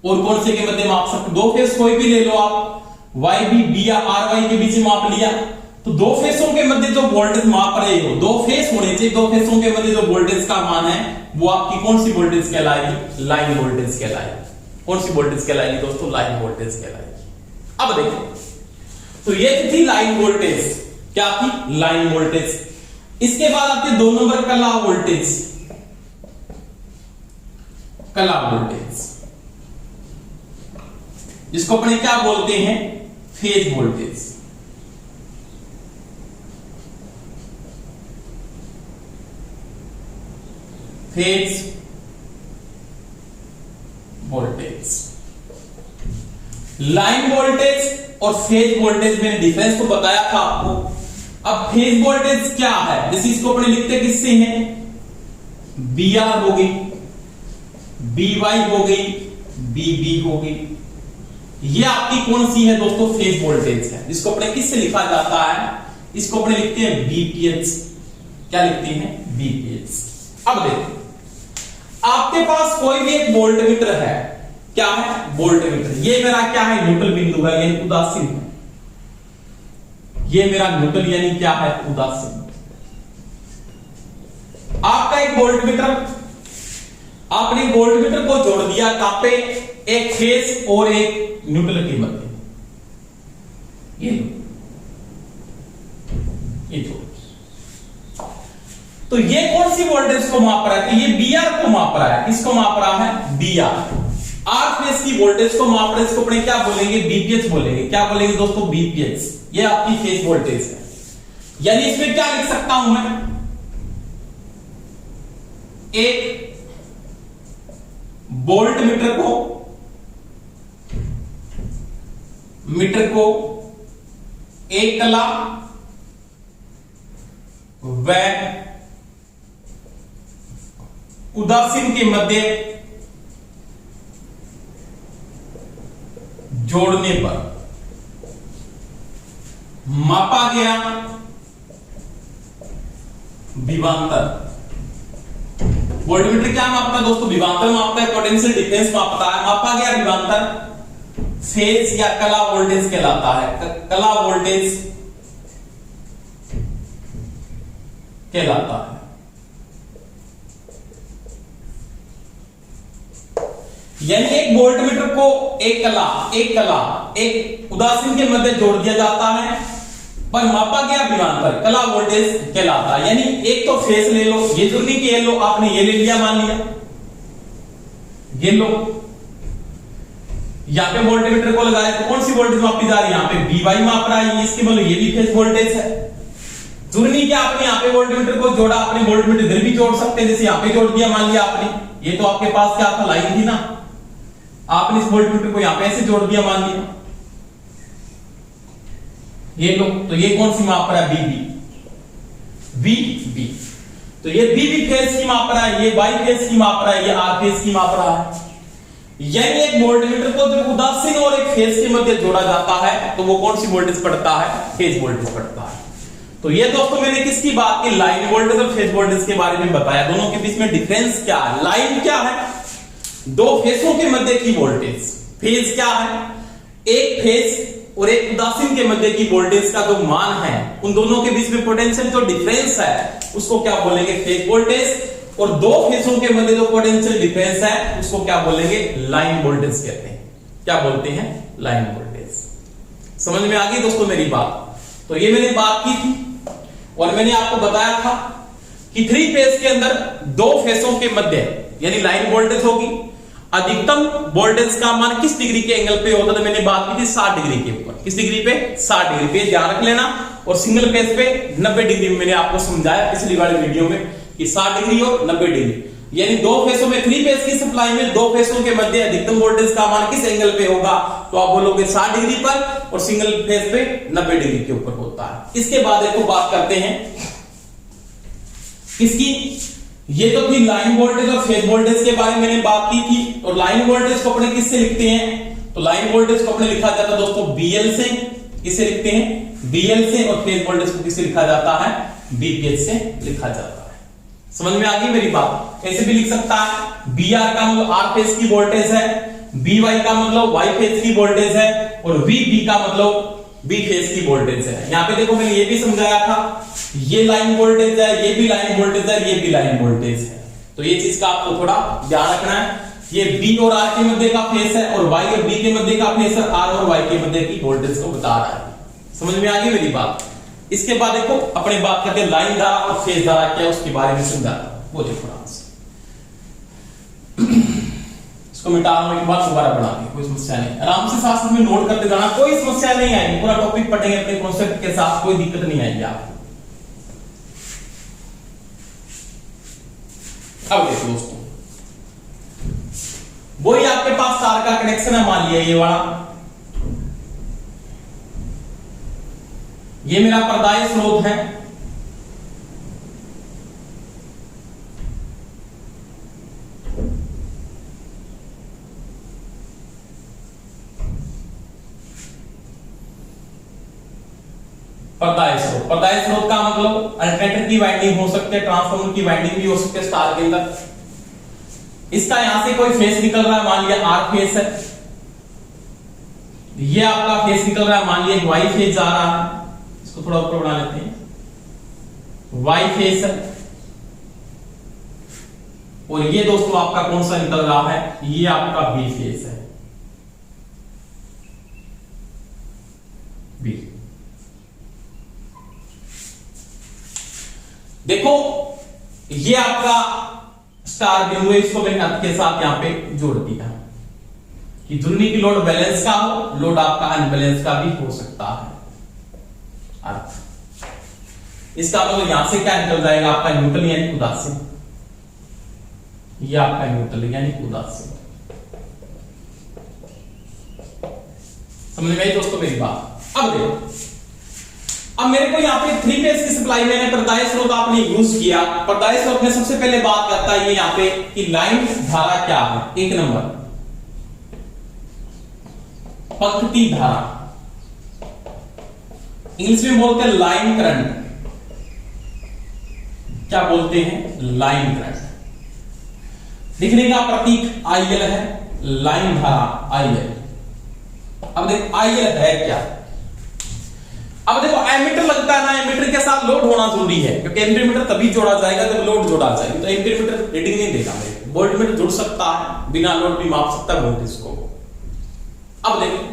और कौन से के मध्य माप सकते? दो फेस कोई भी ले लो आप, वाई बी बी या आर वाई के बीच में माप लिया, तो दो फेसों के मध्य जो वोल्टेज माप रहे हो, दो फेस होने चाहिए, दो फेसों के मध्य जो वोल्टेज का मान है वो आपकी कौन सी वोल्टेज कहलाएगी? लाइन वोल्टेज कहलाएगी। कौन सी वोल्टेज कहलाएगी दोस्तों? लाइन वोल्टेज कहलाएगी। अब देखो, तो ये थी लाइन वोल्टेज, क्या थी? Line voltage. इसके बाद आती है 2 नंबर कला वोल्टेज। कला वोल्टेज, जिसको अपने क्या बोलते हैं? Phase voltage. Phase voltage, line voltage और फेज वोल्टेज में डिफरेंस तो बताया था आपको। अब फेज वोल्टेज क्या है? जैसे इसको अपने लिखते किससे हैं? बी आर हो गई, बी वाई हो गई, बी बी हो गई। ये आपकी कौन सी है दोस्तों? फेज वोल्टेज है, जिसको अपने किससे लिखा जाता है? इसको अपने लिखते हैं बीपीएच। क्या लिखते हैं? बीपीएच। अब देखो, आपके पास कोई भी एक वोल्टमीटर है, क्या है? वोल्टमीटर। ये मेरा क्या है? न्यूट्रल बिंदु है, यानी उदासीन है। ये मेरा न्यूट्रल यानी क्या है? उदासीन। आपका एक वोल्टमीटर, आपने वोल्टमीटर को जोड़ दिया कहां पे? एक फेस और एक न्यूट्रल के मध्य। ये जोड़, तो ये कौन सी वोल्टेज को माप रहा है? तो ये बी आर को माप रहा है। किसको माप रहा है? B R. आर फेस की वोल्टेज को माप रहा है, इसको अपने क्या बोलेंगे? बीपीएच बोलेंगे। क्या बोलेंगे दोस्तों? बीपीएच। ये आपकी फेज वोल्टेज है। यानी इसमें क्या लिख सकता हूं मैं? एक वोल्ट मीटर को एक कला व उदासीन के मध्य जोड़ने पर मापा गया विभवांतर। वोल्टमीटर क्या मापता है दोस्तों? विभवांतर मापता है, पोटेंशियल डिफरेंस मापता है। मापा गया विभवांतर फेज या कला वोल्टेज कहलाता है। कला वोल्टेज कहलाता है। यानी एक वोल्टमीटर को एक उदासीन के मध्य जोड़ दिया जाता है, पर मापा गया विभवांतर कला वोल्टेज कहलाता है। यानी एक तो फेस ले लो, ये झुर्नी की ये लो, आपने ये ले लिया, मान लिया ये लो, यहां पे वोल्टमीटर को लगाया तो कौन सी वोल्टेज मापी जा रही है? यहां पे बी वाई माप रहा है, इसके मतलब ये भी फेज वोल्टेज है। झुर्नी के आपने यहां पे वोल्टमीटर को जोड़ा, आपने वोल्टमीटर इधर भी जोड़ सकते हैं, जैसे यहां पे जोड़ दिया, मान लिया आपने। ये तो आपके पास क्या था? लाइन थी ना, आपने इस वोल्टमीटर को यहां पे ऐसे जोड़ दिया, मान लिया ये लो, तो ये कौन सी माप रहा है? बीबी। V B. तो ये बी भी फेज की माप रहा है, ये वाई फेज की माप रहा है, ये आर फेज की माप रहा है। यानी एक वोल्टमीटर को जब उदासीन और एक फेज के मध्य जोड़ा जाता है तो वो कौन सी वोल्टेज पढ़ता है? फेज वोल्टेज पढ़ता है। तो ये दोस्तों मैंने किसकी बात की? लाइन वोल्टेज और फेज वोल्टेज के बारे में बताया। दोनों के बीच में डिफरेंस क्या है? लाइन क्या है? दो फेजों के मध्य की वोल्टेज। फेज क्या है? एक फेज और एक उदासीन के मध्य की वोल्टेज का जो मान है, उन दोनों के बीच में पोटेंशियल जो डिफरेंस है उसको क्या बोलेंगे? Phase voltage. और दो फेजों के मध्य जो पोटेंशियल डिफरेंस है उसको क्या बोलेंगे? लाइन वोल्टेज कहते हैं। क्या बोलते हैं? Line voltage. समझ में आ गई दोस्तों मेरी बात? तो ये मैंने बात की थी और मैंने आपको बताया था कि थ्री फेज के अंदर दो फेजों के मध्य यानी लाइन वोल्टेज होगी। अधिकतम वोल्टेज का मान किस डिग्री के एंगल पे होता था? मैंने बात की थी 60 डिग्री के ऊपर। किस डिग्री पे? 60 डिग्री पे, ध्यान रख लेना। और सिंगल फेज पे 90 डिग्री में मैंने आपको समझाया पिछली वाली वीडियो में कि 60 डिग्री और 90 डिग्री। यानी दो फेजों में, थ्री फेज की सप्लाई में दो फेजों के मध्य अधिकतम वोल्टेज का मान किस एंगल पे होगा? तो आप बोलोगे 60 डिग्री पर, और सिंगल फेज पे 90 डिग्री के ऊपर होता है। इसके बाद देखो बात करते हैं किसकी? ये तो थी लाइन वोल्टेज और फेज वोल्टेज के बारे में मैंने बात की थी। और लाइन वोल्टेज को अपने किससे लिखते हैं? तो लाइन वोल्टेज को अपने लिखा जाता है दोस्तों बीएल से। किससे लिखते हैं? बीएल से। और फेज वोल्टेज को किससे लिखा जाता है? बीपीएच से लिखा जाता है। समझ में आ गई मेरी बात? ऐसे भी लिख सकता है, बी आर का मतलब आर फेज की वोल्टेज है, बी वाई का मतलब वाई फेज की वोल्टेज है, और वी बी का मतलब बी फेज की वोल्टेज है। यहां पे देखो मैंने ये भी समझाया था, ये लाइन वोल्टेज है, ये भी लाइन वोल्टेज है, ये भी लाइन वोल्टेज है। तो ये चीज का आपको थोड़ा ध्यान रखना है। ये बी और आर के मध्य का फेज है, और वाई और बी के मध्य का फेज है, आर और वाई के मध्य की वोल्टेज को बता रहा है। समझ में आ गई मेरी बात? इसके बाद देखो अपने बात करते हैं लाइन धारा और फेज धारा क्या है उसके बारे में समझाता हूं। वो देखो इसको मिटाने के बाद दोबारा बनाएंगे, कोई समस्या नहीं। आराम से साथ में नोट करते जाना, कोई समस्या नहीं आएगी। पूरा टॉपिक पढ़ेंगे अपने कॉन्सेप्ट के साथ, कोई दिक्कत नहीं आएगी आपको। अब देखो दोस्तों, वही आपके पास तार का कनेक्शन है, मान लिया ये वाला, ये मेरा पर्दाय स्रोत है, पर्दाय स्रोत। पर्दाय स्रोत का मतलब अल्टरनेटर की वाइंडिंग हो सकती है, ट्रांसफार्मर की वाइंडिंग भी हो सकती है स्टार के अंदर। इसका यहां से कोई फेस निकल रहा है, मान लिया आर फेस है, ये आपका फेस निकल रहा है, मान लिया वाई फेस जा रहा है, इसको थोड़ा ऊपर बना लेते हैं, वाई फेस है। और ये दोस्तों आपका कौन सा निकल रहा है? ये आपका बी फेस है, बी। देखो ये आपका स्टार बिंदु है, इसको मैंने हाथ के साथ यहां पे जोड़ दिया कि दोनों की लोड बैलेंस का हो, लोड आपका अनबैलेंस का भी हो सकता है। अर्थ इसका मतलब यहां से क्या निकल जाएगा? आपका न्यूट्रल यानी उदासीन, ये आपका न्यूट्रल यानी उदासीन। समझ में आई दोस्तों मेरी बात? अब देखो, अब मेरे को यहाँ पे थ्री फेज की सप्लाई मैंने पर्दाय स्रोत आपने यूज किया। पर्दाय स्रोत में सबसे पहले बात करता है ये यहाँ पे कि लाइन धारा क्या है। एक नंबर पंक्ति धारा, इंग्लिश में बोलते हैं लाइन करंट। क्या बोलते हैं? Line current. लिखने का प्रतीक आईएल है, लाइन धारा आईएल। अब देखो आईएल है क्या? अब देखो एमीटर लगता है ना, एमीटर के साथ लोड होना जरूरी है, क्योंकि एमीटर तभी जोड़ा जाएगा जब लोड जोड़ा जाएगा। तो एमीटर रीडिंग नहीं देगा, वोल्टमीटर जुड़ सकता है, बिना लोड भी माप सकता है वोल्टेज को। अब देखो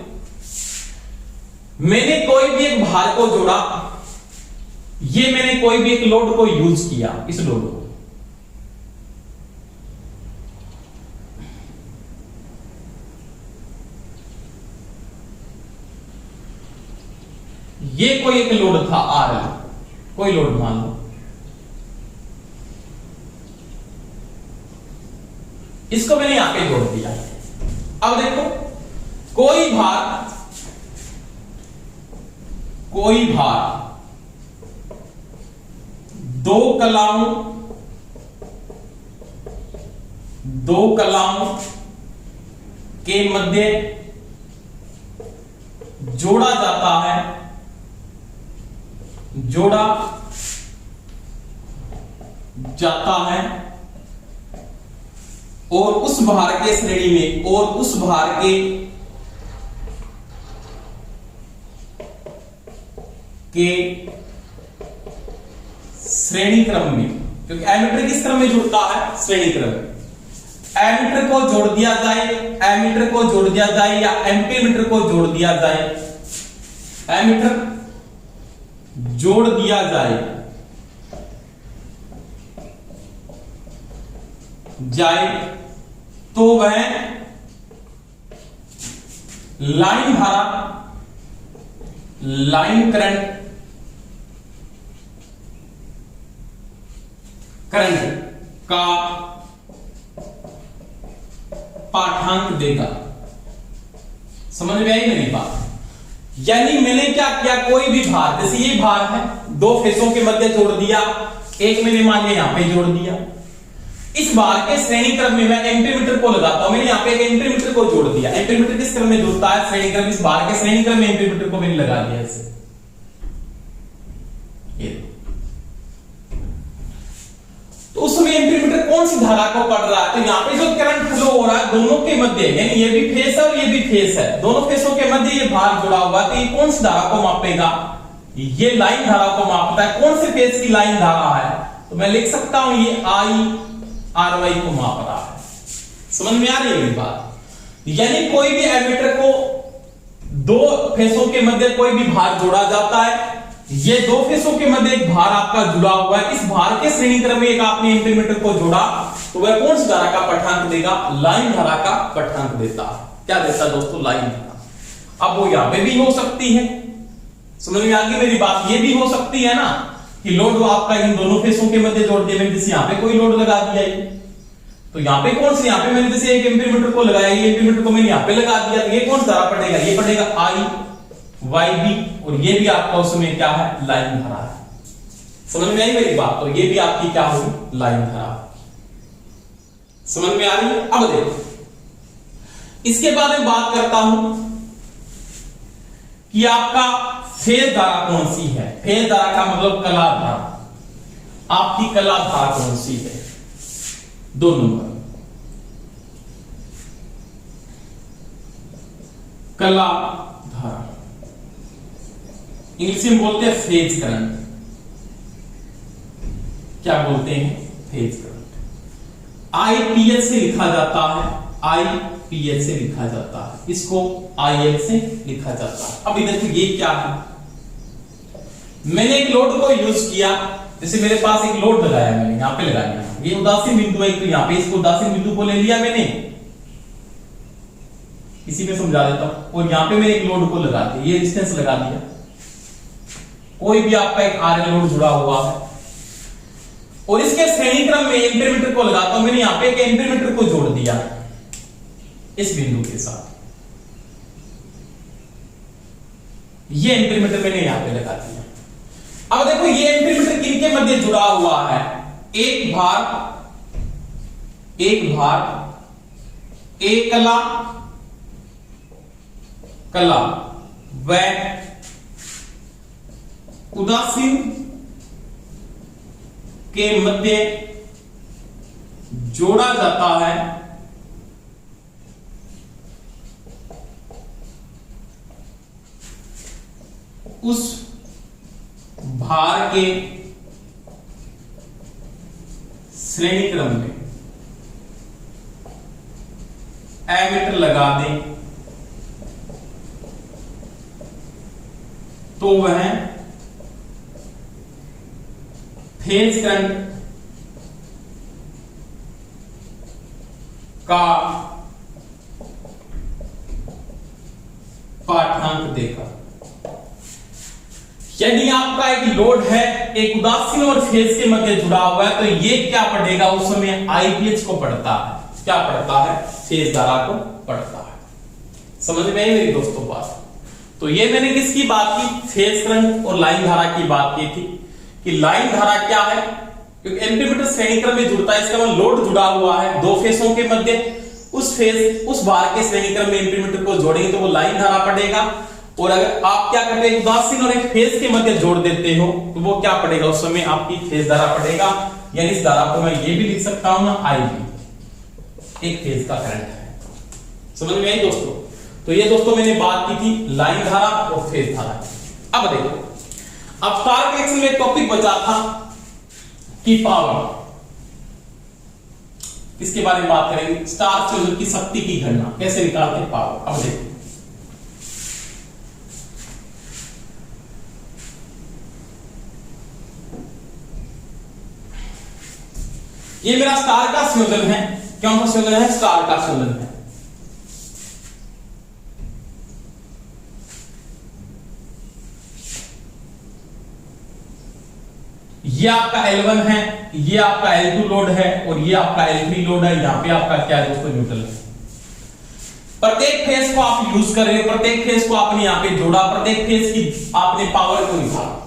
मैंने कोई भी एक भार को जोड़ा, ये मैंने कोई भी एक लोड को यूज किया, इस लोड को, ये कोई एक लोड था आरएल, कोई लोड मान लो, इसको मैंने यहां पे जोड़ दिया। अब देखो कोई भार दो कलाओं के मध्य जोड़ा जाता है, और उस भार के श्रेणी में, और उस भार के श्रेणी क्रम में, क्योंकि एमीटर किस क्रम में जुड़ता है? श्रेणी क्रम में। एमीटर को जोड़ दिया जाए, एमीटर को जोड़ दिया जाए या एम्पीमीटर को जोड़ दिया जाए, एमीटर जोड़ दिया जाए तो वह लाइन धारा, लाइन करंट का पाठांक देगा। समझ में आई मेरी बात? यानी मैंने क्या किया, कोई भी भार, जैसे ये भार है, दो फेसों के मध्य जोड़ दिया, एक मैंने मान लिया यहां पे जोड़ दिया। इस भार के श्रेणी क्रम में मैं एम्पीमीटर को लगाता हूं, मैंने यहां पे एक एम्पीमीटर को जोड़ दिया। एम्पीमीटर किस क्रम में जुड़ता है? श्रेणी क्रम। इस भार के श्रेणी क्रम में एम्पीमीटर को मैंने लगा दिया इसे। तो उस समय एम्पीमीटर कौन सी धारा को पढ़ रहा है? तो यहाँ पे जो करंट फ्लो हो रहा है दोनों के मध्य, यानी ये भी फेस है और ये भी फेस है, दोनों फेसों के मध्य ये भार जुड़ा हुआ है, तो ये कौन सी धारा को मापेगा? ये लाइन धारा को मापता है। कौन से फेस की लाइन धारा है? तो मैं लिख सकता हूं ये IRY को माप रहा है। समझ में आ रही है मेरी बात? यानी कोई भी एमीटर को दो फेसों के मध्य कोई भी भार जोड़ा जाता है, ये दो फेसों के मध्य एक भार आपका जुड़ा हुआ है, इस भार के श्रेणी क्रम में एक आपने एम्पीमीटर को जोड़ा, तो वह कौन सी धारा का पाठांक देगा? लाइन धारा का पाठांक देता है। क्या देता है दोस्तों? लाइन धारा। अब वो यहां पे भी हो सकती है, समझ में आ गई मेरी बात? ये भी हो सकती है ना कि लोड आपका इन दोनों फेसों के मध्य जोड़ दिया, मैंने जैसे यहां पे कोई लोड लगा दिया है, तो यहां पे कौन सी, यहां पे मैंने जैसे एक एम्पीमीटर को लगाया, ये एम्पीमीटर को मैंने यहां पे लगा दिया, तो ये कौन सा धारा पड़ेगा? ये पड़ेगा IYB, और ये भी आपका उसमें क्या है? लाइन धारा है। समझ में आई मेरी बात? तो ये भी आपकी क्या होगी? लाइन धारा। समझ में आ रही है? अब देखो, इसके बाद मैं बात करता हूं कि आपका फेज धारा कौन सी है। फेज धारा का मतलब कला धारा। आपकी कला धारा कौन सी है? 2 नंबर कला धारा, इंग्लिश में बोलते हैं फेज करंट। क्या बोलते हैं? Phase current. IPH से लिखा जाता है, IPH से लिखा जाता है, इसको IL से लिखा जाता है। अब इधर ये क्या है? मैंने एक लोड को यूज किया, जैसे मेरे पास एक लोड लगाया, मैंने यहां पे लगा दिया, ये उदासीन बिंदु है, तो यहां पे इसको उदासीन बिंदु को ले लिया मैंने, इसी में समझा देता हूं, और यहां पे मैंने एक लोड को लगा दिया, ये रेजिस्टेंस लगा दिया। कोई भी आपका एक RL लोड जुड़ा हुआ है, और इसके श्रेणी क्रम में एम्पीमीटर को लगाता हूं, मैंने यहां पे एक एम्पीमीटर को जोड़ दिया इस बिंदु के साथ, ये एम्पीमीटर मैंने यहां पे लगा दिया। अब देखो ये एम्पीमीटर किनके मध्य जुड़ा हुआ है? एक भार एक कला व उदासीन के मध्य जोड़ा जाता है उस भार के श्रेणी क्रम में एमीटर लगा दें तो वह फेज करंट का पाठांक देगा। यदि आपका एक लोड है, एक उदासीन और फेज के मध्य जुड़ा हुआ है, तो ये क्या पढ़ेगा? उस समय IPH को पढ़ता है। क्या पढ़ता है? फेज धारा को पढ़ता है। समझ में आई मेरी दोस्तों बात? तो ये मैंने किसकी बात की? फेज करंट और लाइन धारा की बात की थी कि लाइन धारा क्या है, क्योंकि एम्पीमीटर श्रेणी क्रम में जुड़ता है, इसका मतलब लोड जुड़ा हुआ है दो फेसों के मध्य, उस भार के श्रेणी क्रम में एम्पीमीटर को जोड़ेंगे तो वो लाइन धारा पड़ेगा। और अगर आप क्या करते हैं, उदासीन और एक फेज के मध्य जोड़ देते हो तो वो क्या पड़ेगा, उस समय आपकी फेज धारा पड़ेगा। यानी इस धारा को मैं ये भी लिख सकता हूं ना, IB, एक फेज का करंट है। समझ में आई दोस्तों? तो ये दोस्तों मैंने बात की थी लाइन धारा और फेज धारा। अब देखो, अब स्टार कनेक्शन में टॉपिक बचा था कि पावर, इसके बारे में बात करेंगे। स्टार संयोजन की शक्ति की गणना कैसे निकालते हैं पावर। अब देखो, ये मेरा स्टार का संयोजन है। कौन सा संयोजन है? स्टार का संयोजन है। ये आपका L1 है, ये आपका L2 लोड है और ये आपका L3 लोड है। यहां पे आपका क्या है दोस्तों, न्यूट्रल है। प्रत्येक फेज को आप यूज कर रहे हो, प्रत्येक फेज को आपने यहां पे जोड़ा, प्रत्येक फेज की आपने पावर को निकाला।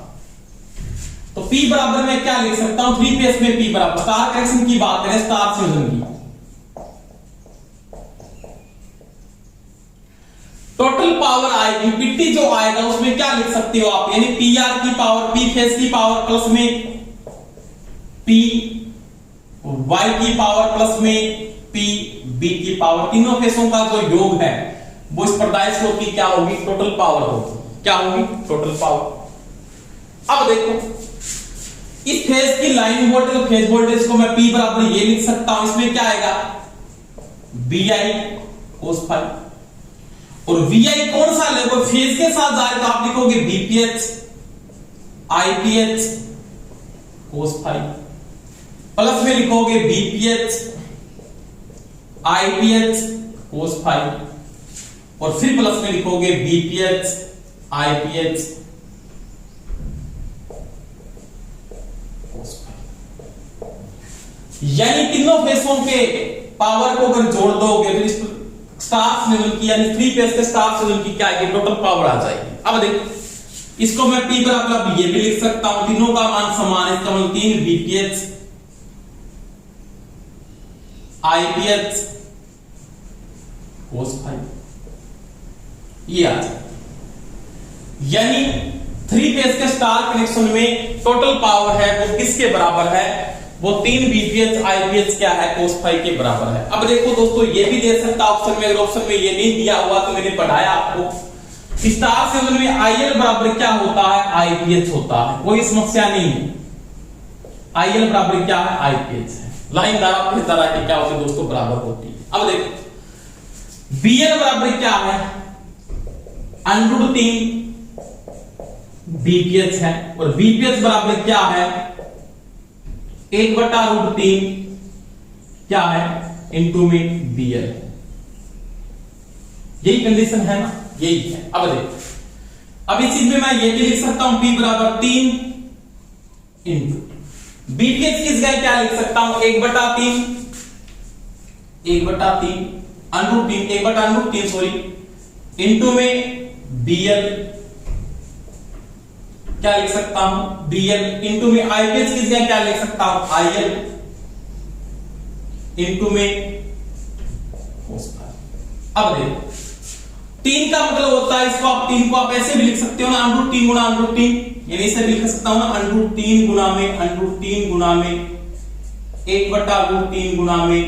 तो P बराबर मैं क्या लिख सकता हूं, 3 फेज में P बराबर, स्टार कनेक्शन की बात करें, स्टार संयोजन की, टोटल पावर आएगी Pt जो आएगा उसमें क्या लिख सकते हो आप, यानी PR की पावर, P फेज की पावर प्लस में P Y की पावर प्लस में P B की पावर, तीनों फेसों का जो योग है वो इस प्रदाय स्रोत की क्या होगी, टोटल पावर होगी। क्या होगी? Total power. अब देखो, इस फेज की लाइन वोल्टेज और फेज वोल्टेज को मैं P बराबर ये लिख सकता हूं, इसमें क्या आएगा, BI cos फाई। और VI कौन सा लेगा, फेज के साथ जा रहे तो आप लिखोगे BPH IPH cos phi, plus में लिखोगे BPH IPH cos फाई, और फिर प्लस में लिखोगे BPH IPH cos फाई। यानी तीनों फेसों के पावर को अगर जोड़ दोगे तो इस स्टार संयोजन की, यानी 3 फेज के स्टार संयोजन की क्या आएगी, टोटल पावर आ जाएगी। अब देखो, इसको मैं P बराबर ये भी लिख सकता हूं, तीनों का मान समान है, इसका मतलब 3 BPH IPH cos फाई, ये आ जाए। यानी 3 फेज के स्टार कनेक्शन में टोटल पावर है वो किसके बराबर है, वो 3 BPH IPH क्या है, cos फाई के बराबर है। अब देखो दोस्तों, ये भी दे सकता ऑप्शन में, अगर ऑप्शन में ये नहीं दिया हुआ तो मैंने पढ़ाया आपको, स्टार संयोजन में IL बराबर क्या होता है, IPH होता है, कोई समस्या नहीं है। IL बराबर क्या है, IPH है। लाइन धारा फेज धारा की क्या होती है दोस्तों, बराबर होती है। अब देखो, BL बराबर क्या है, √3 BPH है, और BPH बराबर क्या है, 1/√3 क्या है, इनटू में BL। यही कंडीशन है ना, यही है। अब देखो, अब इस चीज में मैं ये भी लिख सकता हूं P बराबर 3 इंटू BPH किस जगह क्या लिख सकता हूं, 1/3 1/3 सॉरी, इंटू में BL क्या लिख सकता हूं, BL, इंटू में IPH किस जगह क्या लिख सकता हूं, IL, इंटू में cos फाई। अब देखो, 3 का मतलब होता है, इसको आप 3 को आप ऐसे भी लिख सकते हो ना, √3 गुना √3, यानी इसे भी लिख सकता हूं ना, √3 गुना में 1/√3 गुना में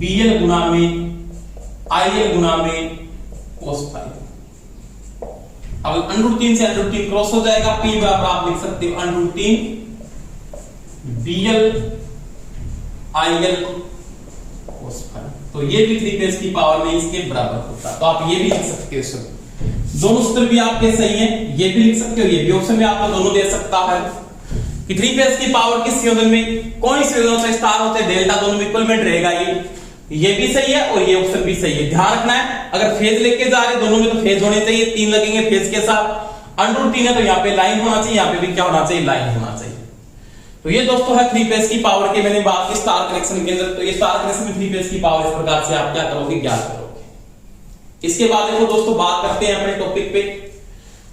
BL गुना में IL गुना में cos फाई। अब √3 से √3 क्रॉस हो जाएगा, P बराबर आप लिख सकते हो √3 BL IL cos फाई। तो ये भी 3 फेज की पावर में इसके बराबर होता है, तो आप ये भी लिख सकते हो। दोनों सूत्र भी आपके सही हैं, ये भी लिख सकते हो, ये भी ऑप्शन में आपको दोनों दे सकता है कि 3 फेज की पावर किस संयोजन में, कौन सी संयोजन से स्टार होते हैं, डेल्टा दोनों में इक्वलमेंट रहेगा। ये भी सही है और ये ऑप्शन भी सही है। ध्यान रखना है, अगर फेज लेके जा रहे दोनों में तो फेज होने चाहिए, 3 लगेंगे फेज के साथ, √3 है तो यहाँ पे लाइन होना चाहिए, यहाँ पे भी क्या होना चाहिए, लाइन होना चाहिए। तो ये दोस्तों है 3 फेज की पावर के मैंने बात की स्टार कनेक्शन के अंदर। तो ये स्टार कनेक्शन में 3 फेज की पावर इस प्रकार से आप क्या करोगे, ज्ञात करोगे। इसके बाद देखो दोस्तों, बात करते हैं अपने टॉपिक पे।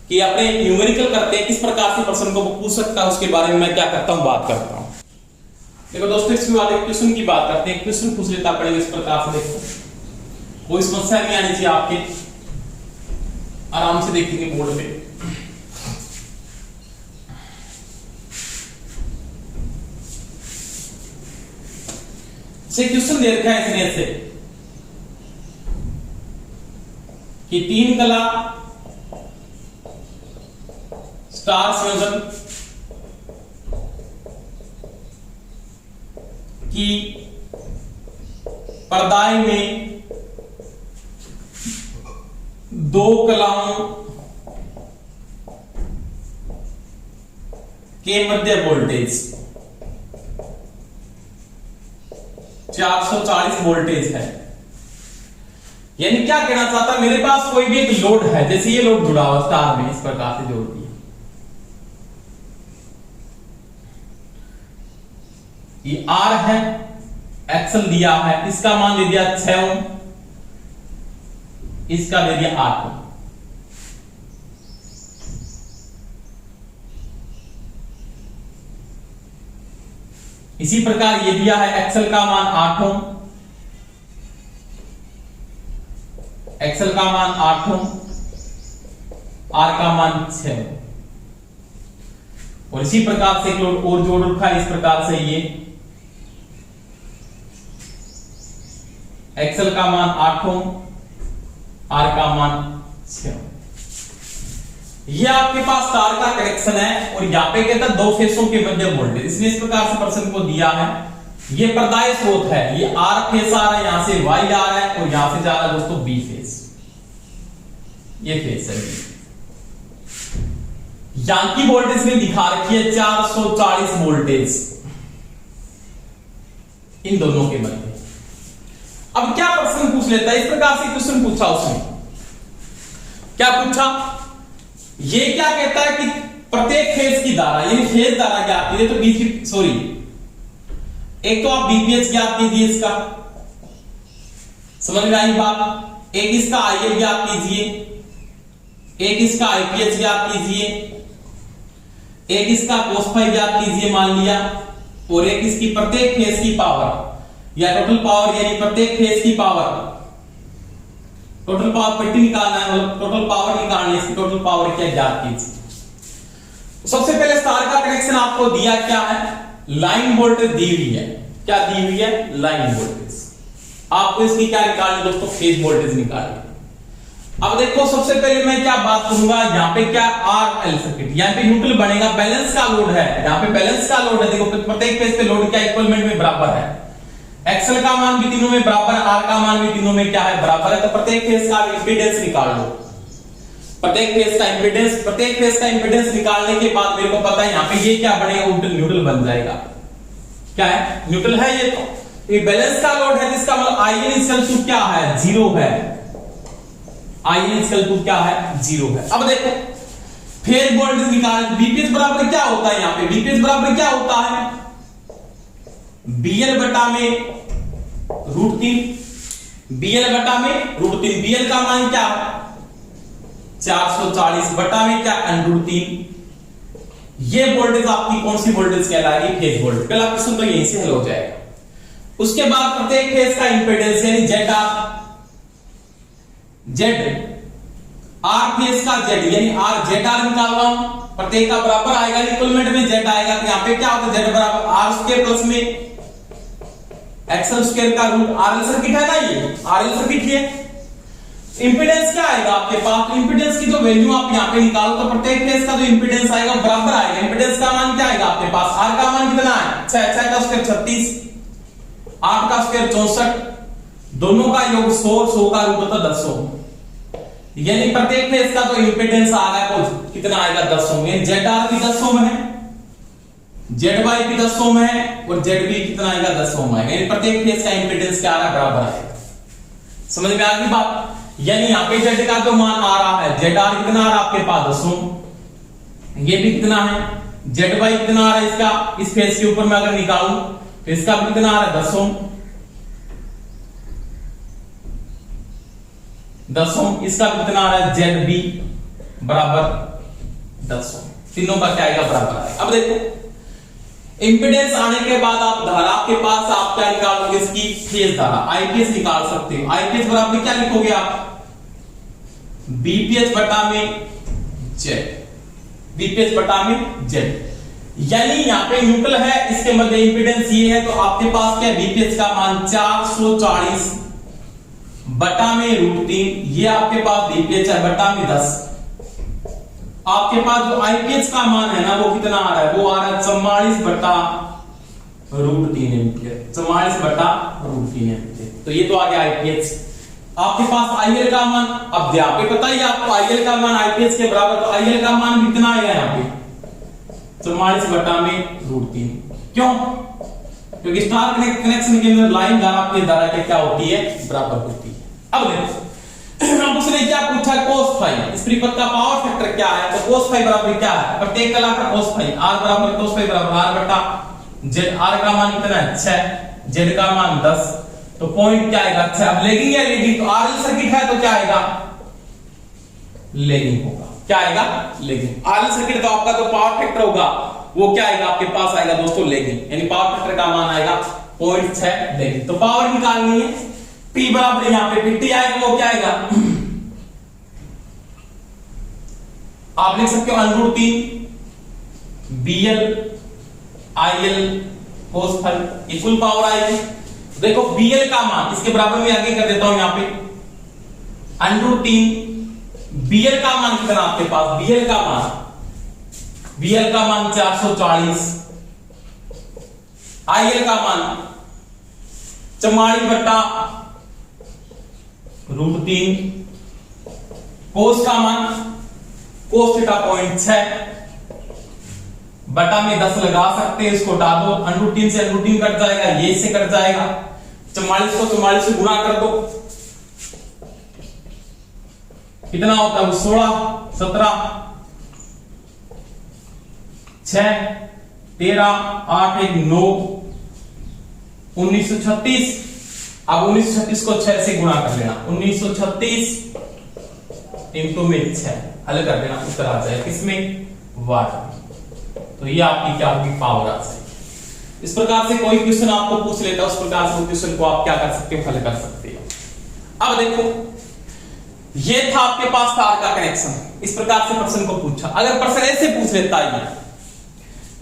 कि अपने न्यूमेरिकल करते हैं किस प्रकार से प्रश्न को पूछ सकता है, उसके बारे में मैं क्या करता हूं, बात करता हूं। देखो दोस्तों, इसके बाद एक क्वेश्चन की बात करते हैं। क्वेश्चन पूछ लेता पड़ेगा इस प्रकार से, देखो कोई समस्या नहीं आनी चाहिए आपके, आराम से देखेंगे बोर्ड पे। से क्वेश्चन दे रखा है इसने ऐसे कि 3 कला स्टार संयोजन की पर्दाए में 2 कलाओं के मध्य वोल्टेज 440 वोल्टेज है। यानी क्या कहना चाहता है, मेरे पास कोई भी एक लोड है, जैसे ये लोड जुड़ा हुआ स्टार में, इस प्रकार से जोड़ दिया, ये आर है, एक्सल दिया है, इसका मान दे दिया 6 ओम, इसका दे दिया 8 ओम। इसी प्रकार ये दिया है, एक्सल का मान 8 ओम, एक्सल का मान 8 ओम, आर का मान 6 ओम। और इसी प्रकार से एक लोड और जोड़ रखा है, इस प्रकार से ये एक्सल का मान 8 ओम, आर का मान 6 ओम। ये आपके पास तार का कनेक्शन है और यहां पे कहता है 2 फेसों के मध्य वोल्टेज। इसने इस प्रकार से प्रश्न को दिया है, ये पर्दाय स्रोत है, ये आर फेस आ रहा है, यहां से वाई आ रहा है और यहां से जा रहा है दोस्तों बी फेस, ये फेस है। यहां की वोल्टेज में दिखा रखी है 440 वोल्टेज इन दोनों के मध्य। अब क्या प्रश्न पूछ लेता है, इस प्रकार से क्वेश्चन पूछा उसने, क्या पूछा, ये क्या कहता है कि प्रत्येक फेज की धारा, यानी फेज धारा ज्ञात कीजिए, तो बीच सॉरी एक तो आप बीपीएच ज्ञात कीजिए, इसका समझ में आई बात, एक इसका आईएल ज्ञात कीजिए, एक इसका आईपीएच ज्ञात कीजिए, एक इसका कोसफाई ज्ञात कीजिए मान लिया, और एक इसकी प्रत्येक फेज की पावर या टोटल पावर, यानी प्रत्येक फेज की पावर, टोटल पावर पट्टी निकालना है, मतलब टोटल पावर निकालनी है, इसकी टोटल पावर क्या ज्ञात कीजिए। सबसे पहले स्टार का कनेक्शन आपको दिया क्या है, लाइन वोल्टेज दी हुई है, क्या दी हुई है, लाइन वोल्टेज। आपको इसकी क्या निकालनी दोस्तों, फेज वोल्टेज निकालनी। अब देखो सबसे पहले मैं क्या बात करूंगा, यहाँ पे क्या आरएल सर्किट, यहाँ पे न्यूट्रल बनेगा, बैलेंस का लोड है, यहाँ पे बैलेंस का लोड है। देखो प्रत्येक फेज पे लोड क्या इक्वलमेंट में बराबर है, एक्सल का मान भी तीनों में बराबर है, आर का मान भी तीनों में क्या है, बराबर है। तो प्रत्येक फेज का इंपीडेंस निकाल लो, प्रत्येक फेज का इंपीडेंस, प्रत्येक फेज का इंपीडेंस निकालने के बाद मेरे को पता है यहाँ पे ये क्या बनेगा, न्यूट्रल बन जाएगा। क्या है, न्यूट्रल है ये, तो ये बैलेंस का लोड है, जिसका मतलब आईएन इक्वल टू क्या है, 0 है, आईएन इक्वल टू क्या है, 0 है। अब देखो फेज वोल्टेज निकाल, बीपीएच बराबर क्या होता है, यहाँ पे बीपीएच बराबर क्या होता है, बीएल बटा में √3, बीएल बटा में √3, बीएल का मान क्या है 440 बटा में क्या √3। ये वोल्टेज आपकी कौन सी वोल्टेज कहलाएगी, फेज वोल्टेज। पहला क्वेश्चन तो यहीं से हल हो जाएगा। उसके बाद प्रत्येक फेज का इंपीडेंस यानी जेड आर फेज का जेड, यानी आर जेड आर निकाल रहा हूं, प्रत्येक का बराबर आएगा, इक्वलमेंट में जेड आएगा, तो यहां पे क्या होता है, जेड बराबर आर स्क्वायर प्लस में एक्सल स्क्वायर का रूट। आरएल सर्किट है ना, ये आरएल सर्किट है। इंपीडेंस क्या आएगा आपके पास, इंपीडेंस की जो वैल्यू आप यहां पे निकालो, तो प्रत्येक फेज का जो इंपीडेंस आएगा बराबर आएगा। इंपीडेंस का मान क्या आएगा आपके पास, आर का मान कितना है 6 का स्क्वायर 36, 8 का स्क्वायर 64, दोनों का योग 100 का रूट होता 10 ओम, यानी प्रत्येक फेज का जो इंपीडेंस आ रहा है कितना आएगा 10 ओम। यानी जेड आर भी 10 ओम है, जेड वाई भी 10 ओम है, और जेड बी कितना आएगा 10 ओम आएगा। यानी प्रत्येक फेज का इंपीडेंस क्या आ रहा है, बराबर आएगा। समझ में आ गई बात। यानी यहाँ पे जेड का जो मान आ रहा है, जेड आर कितना आ रहा है आपके पास 10 ओम, ये भी कितना है, जेड वाई कितना आ रहा है इसका, इस फेज के ऊपर मैं अगर निकालूं तो इसका भी कितना आ रहा है 10 ओम, 10 ओम, इसका कितना आ रहा है जेड बी बराबर 10 ओम। तीनों का क्या आएगा? बराबर आएगा। अब देखो इंपीडेंस आने के बाद आप धारा के पास आप क्या निकालोगे? इसकी फेज धारा आईपीएस निकाल सकते हो। आईपीएस बराबर क्या लिखोगे आप? बीपीएस बटा में जेड, बीपीएस बटा में जेड। यानी यहां पे न्यूट्रल है, इसके मध्य इंपीडेंस ये है, तो आपके पास क्या बीपीएस का मान 440 बटा में √3, ये आपके पास बीपीएस है बटा में 10। आपके पास जो आईपीएस का मान है ना वो कितना आ रहा है? वो आ रहा है 44 बटा √3 एम्पियर, 44 बटा √3 एम्पियर। तो ये तो आ गया आईपीएस। आपके पास आईएल का मान, अब यहाँ पे पता ही आपको आईएल का मान आईपीएस के बराबर, तो आईएल का मान कितना आएगा यहाँ पे? 44 बटा में √3। क्यों? क्योंकि स्टार कनेक्शन के अंदर लाइन धारा की धारा क्या होती है? बराबर होती है। अब देखो अब उसने क्या पूछा? cos फाई, इस परिपथ का पावर फैक्टर क्या है? तो cos फाई बराबर क्या है? प्रत्येक कला का cos फाई, r बराबर cos फाई बराबर r बटा z। r का मान कितना है? 6, z का मान 10, तो पॉइंट क्या आएगा? 6। अब लेगिंग या लीडिंग, तो आरएल सर्किट है तो क्या आएगा? लेगिंग होगा। क्या आएगा? लेगिंग। आरएल सर्किट तो आपका जो पावर फैक्टर होगा वो क्या आएगा? आपके पास आएगा दोस्तों लेगिंग, यानी पावर फैक्टर का मान आएगा 0.6 लेगिंग। तो पावर निकालनी है, P बराबर यहां पे 50 आएगा, वो क्या आएगा? आप लिख सकते हो √3 BL IL cos phi, equal power आएगी। देखो BL का मान इसके बराबर में आगे कर देता हूं यहां पे √3 BL का मान कितना आपके पास? BL का मान 440, IL का मान 44 बटा √3, कोस का मान कोस थीटा 0.6 बटा में 10 लगा सकते हैं, इसको हटा दो, √3 से √3 कट जाएगा, ये से कट जाएगा, 44 को 44 से गुणा कर दो, कितना होता है? 16, 17, 6, 13, 8, 1, 9, 1936। अब 1936 को 6 से गुणा कर लेना, 1936 इंटू में 6 हल कर देना, उत्तर आ जाएगा किसमें? वाट में। तो ये आपकी क्या होगी? पावर आ जाएगी। इस प्रकार से कोई क्वेश्चन आपको पूछ लेता है, उस प्रकार से क्वेश्चन को आप क्या कर सकते हो? हल कर सकते हो। अब देखो ये था आपके पास तार का कनेक्शन, इस प्रकार से प्रश्न को पूछा। अगर प्रश्न ऐसे पूछ लेता है,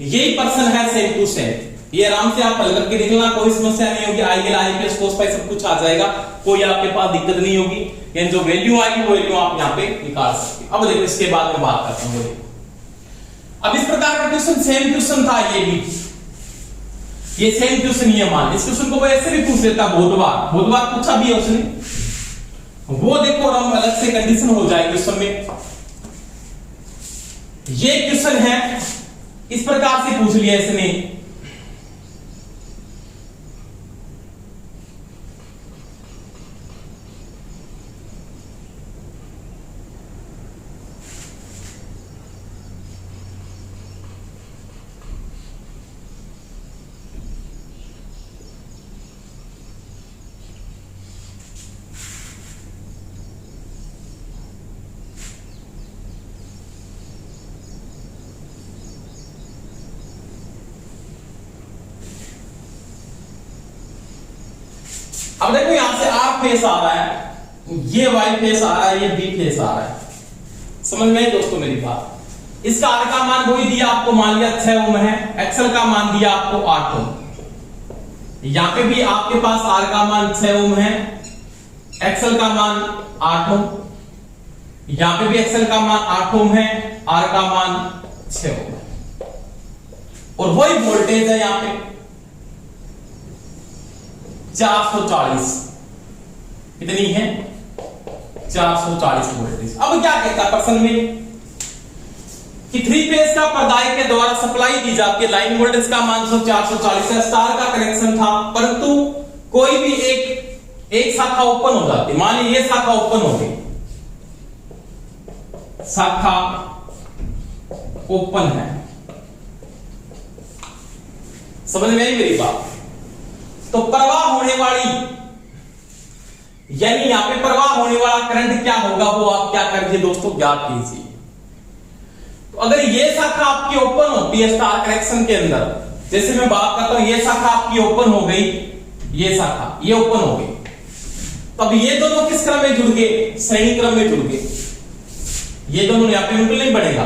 यही प्रश्न है सेम टू सेम, ये आराम से आप हल करके निकलना, कोई समस्या नहीं होगी। आईएल आईपीएस cos फाई सब कुछ आ जाएगा, कोई आपके पास दिक्कत नहीं होगी। यानी जो वैल्यू आएगी वो वैल्यू आप यहाँ पे निकाल सकते हैं। अब देखो इसके बाद में बात करते हैं। अब इस प्रकार का क्वेश्चन सेम क्वेश्चन था, ये भी ये सेम क्वेश्चन ये मान, इस क्वेश्चन को वो ऐसे भी पूछ लेता बहुत बार पूछा भी है उसने। वो देखो हम अलग से कंडीशन हो जाएगी क्वेश्चन में। ये क्वेश्चन है इस प्रकार से पूछ लिया इसने, अब देखो यहां से R फेस आ रहा है, ये Y फेस आ रहा है, ये B फेस आ रहा है। समझ में आई दोस्तों मेरी बात? इसका R का मान वही दिया आपको, मान लिया 6 ओम है, XL का मान दिया आपको 8 ओम। यहां पे भी आपके पास R का मान 6 ओम है, XL का मान 8 ओम, यहां पे भी XL का मान 8 ओम है, R का मान 6 ओम है, और वही वोल्टेज है यहां पे 440, कितनी है? 440 वोल्टेज। अब क्या कहता है प्रश्न में कि 3 फेज का प्रदायक के द्वारा सप्लाई दी जाती है, लाइन वोल्टेज का मान 440 है, स्टार का कनेक्शन था, परंतु कोई भी एक शाखा ओपन हो जाती है। मान लीजिए ये शाखा ओपन हो गई, शाखा ओपन है, समझ में आई मेरी बात? तो प्रवाह होने वाली, यानी यहां पे प्रवाह होने वाला करंट क्या होगा वो आप क्या करिए दोस्तों? ज्ञात कीजिए। तो अगर ये शाखा आपकी ओपन होती है स्टार करेक्शन के अंदर, जैसे मैं बात करता हूं ये शाखा आपकी ओपन हो गई, ये शाखा ये ओपन हो गई, तब ये दोनों किस क्रम में जुड़ गए? श्रेणी क्रम में जुड़ गए। ये दोनों यहाँ पे इनपुट नहीं बढ़ेगा,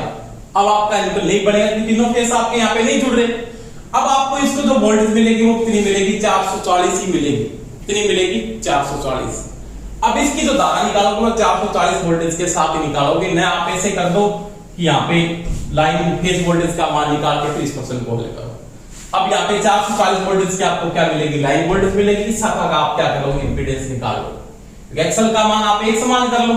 अब आपका इनपुट नहीं बढ़ेगा क्योंकि तीनों फेस आपके यहाँ पे नहीं जुड़ रहे। अब आपको इसको जो वोल्टेज मिलेगी वो कितनी मिलेगी? 440 ही मिलेगी। कितनी मिलेगी? 440। अब इसकी जो धारा निकालोगे वो 440 वोल्टेज के साथ ही निकालोगे, न आप ऐसे कर दो कि यहाँ पे लाइन फेज वोल्टेज का मान निकाल के 30% को लेकर। अब यहाँ पे 440 वोल्टेज की आपको क्या मिलेगी? लाइन वोल्टेज मिलेगी। इस शाखा का आप क्या करोगे? इंपीडेंस निकालो। एक्सल का मान आप एक समान कर लो,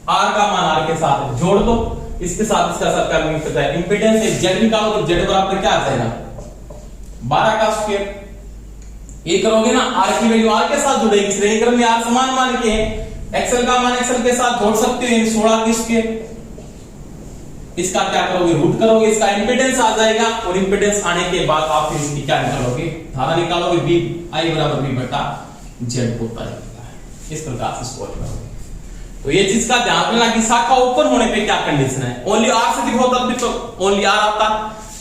आर का मान आर के साथ जोड़ दो, इसके साथ इसका साथ करने पड़ता है। इंपीडेंस जेड निकालो तो जेड बराबर क्या आ जाएगा? 12 का स्क्वायर। ये करोगे ना, आर की वैल्यू आर के साथ जुड़ेगी, श्रेणी क्रम में आर समान मान के हैं, एक्सल का मान एक्सल के साथ जोड़ सकते हो, 16 के स्क्वायर। इसका क्या करोगे? रूट करोगे, इसका इंपीडेंस आ जाएगा, और इंपीडेंस आने के बाद आप फिर इसकी क्या निकालोगे? धारा निकालोगे। बी आई बराबर बी बटा जेड होता है। इस प्रकार से सॉल्व करोगे। तो ये चीज का ध्यान रखना कि शाखा ओपन होने पे क्या कंडीशन है। ओनली आर सर्किट होता भी तो ओनली आर आता,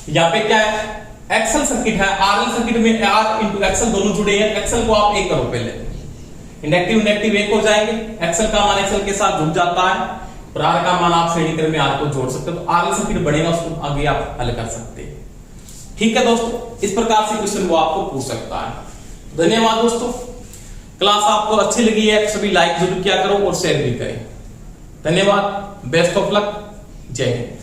यहाँ पे क्या है? एक्सल सर्किट है। आरएल सर्किट में आर इंटू एक्सल दोनों जुड़े हैं। एक्सल को आप एक करो पहले, इंडक्टिव इंडक्टिव एक हो जाएंगे, एक्सल का मान एक्सल के साथ जुड़ जाता है, और आर का मान आप श्रेणी क्रम में आर को जोड़ सकते हो, तो आरएल सर्किट बनेगा, उसको आगे आप हल कर सकते हैं। ठीक है दोस्तों, इस प्रकार से क्वेश्चन वो आपको पूछ सकता है। धन्यवाद दोस्तों। क्लास आपको अच्छी लगी है सभी लाइक जरूर किया करो और शेयर भी करें। धन्यवाद, बेस्ट ऑफ लक, जय हिंद।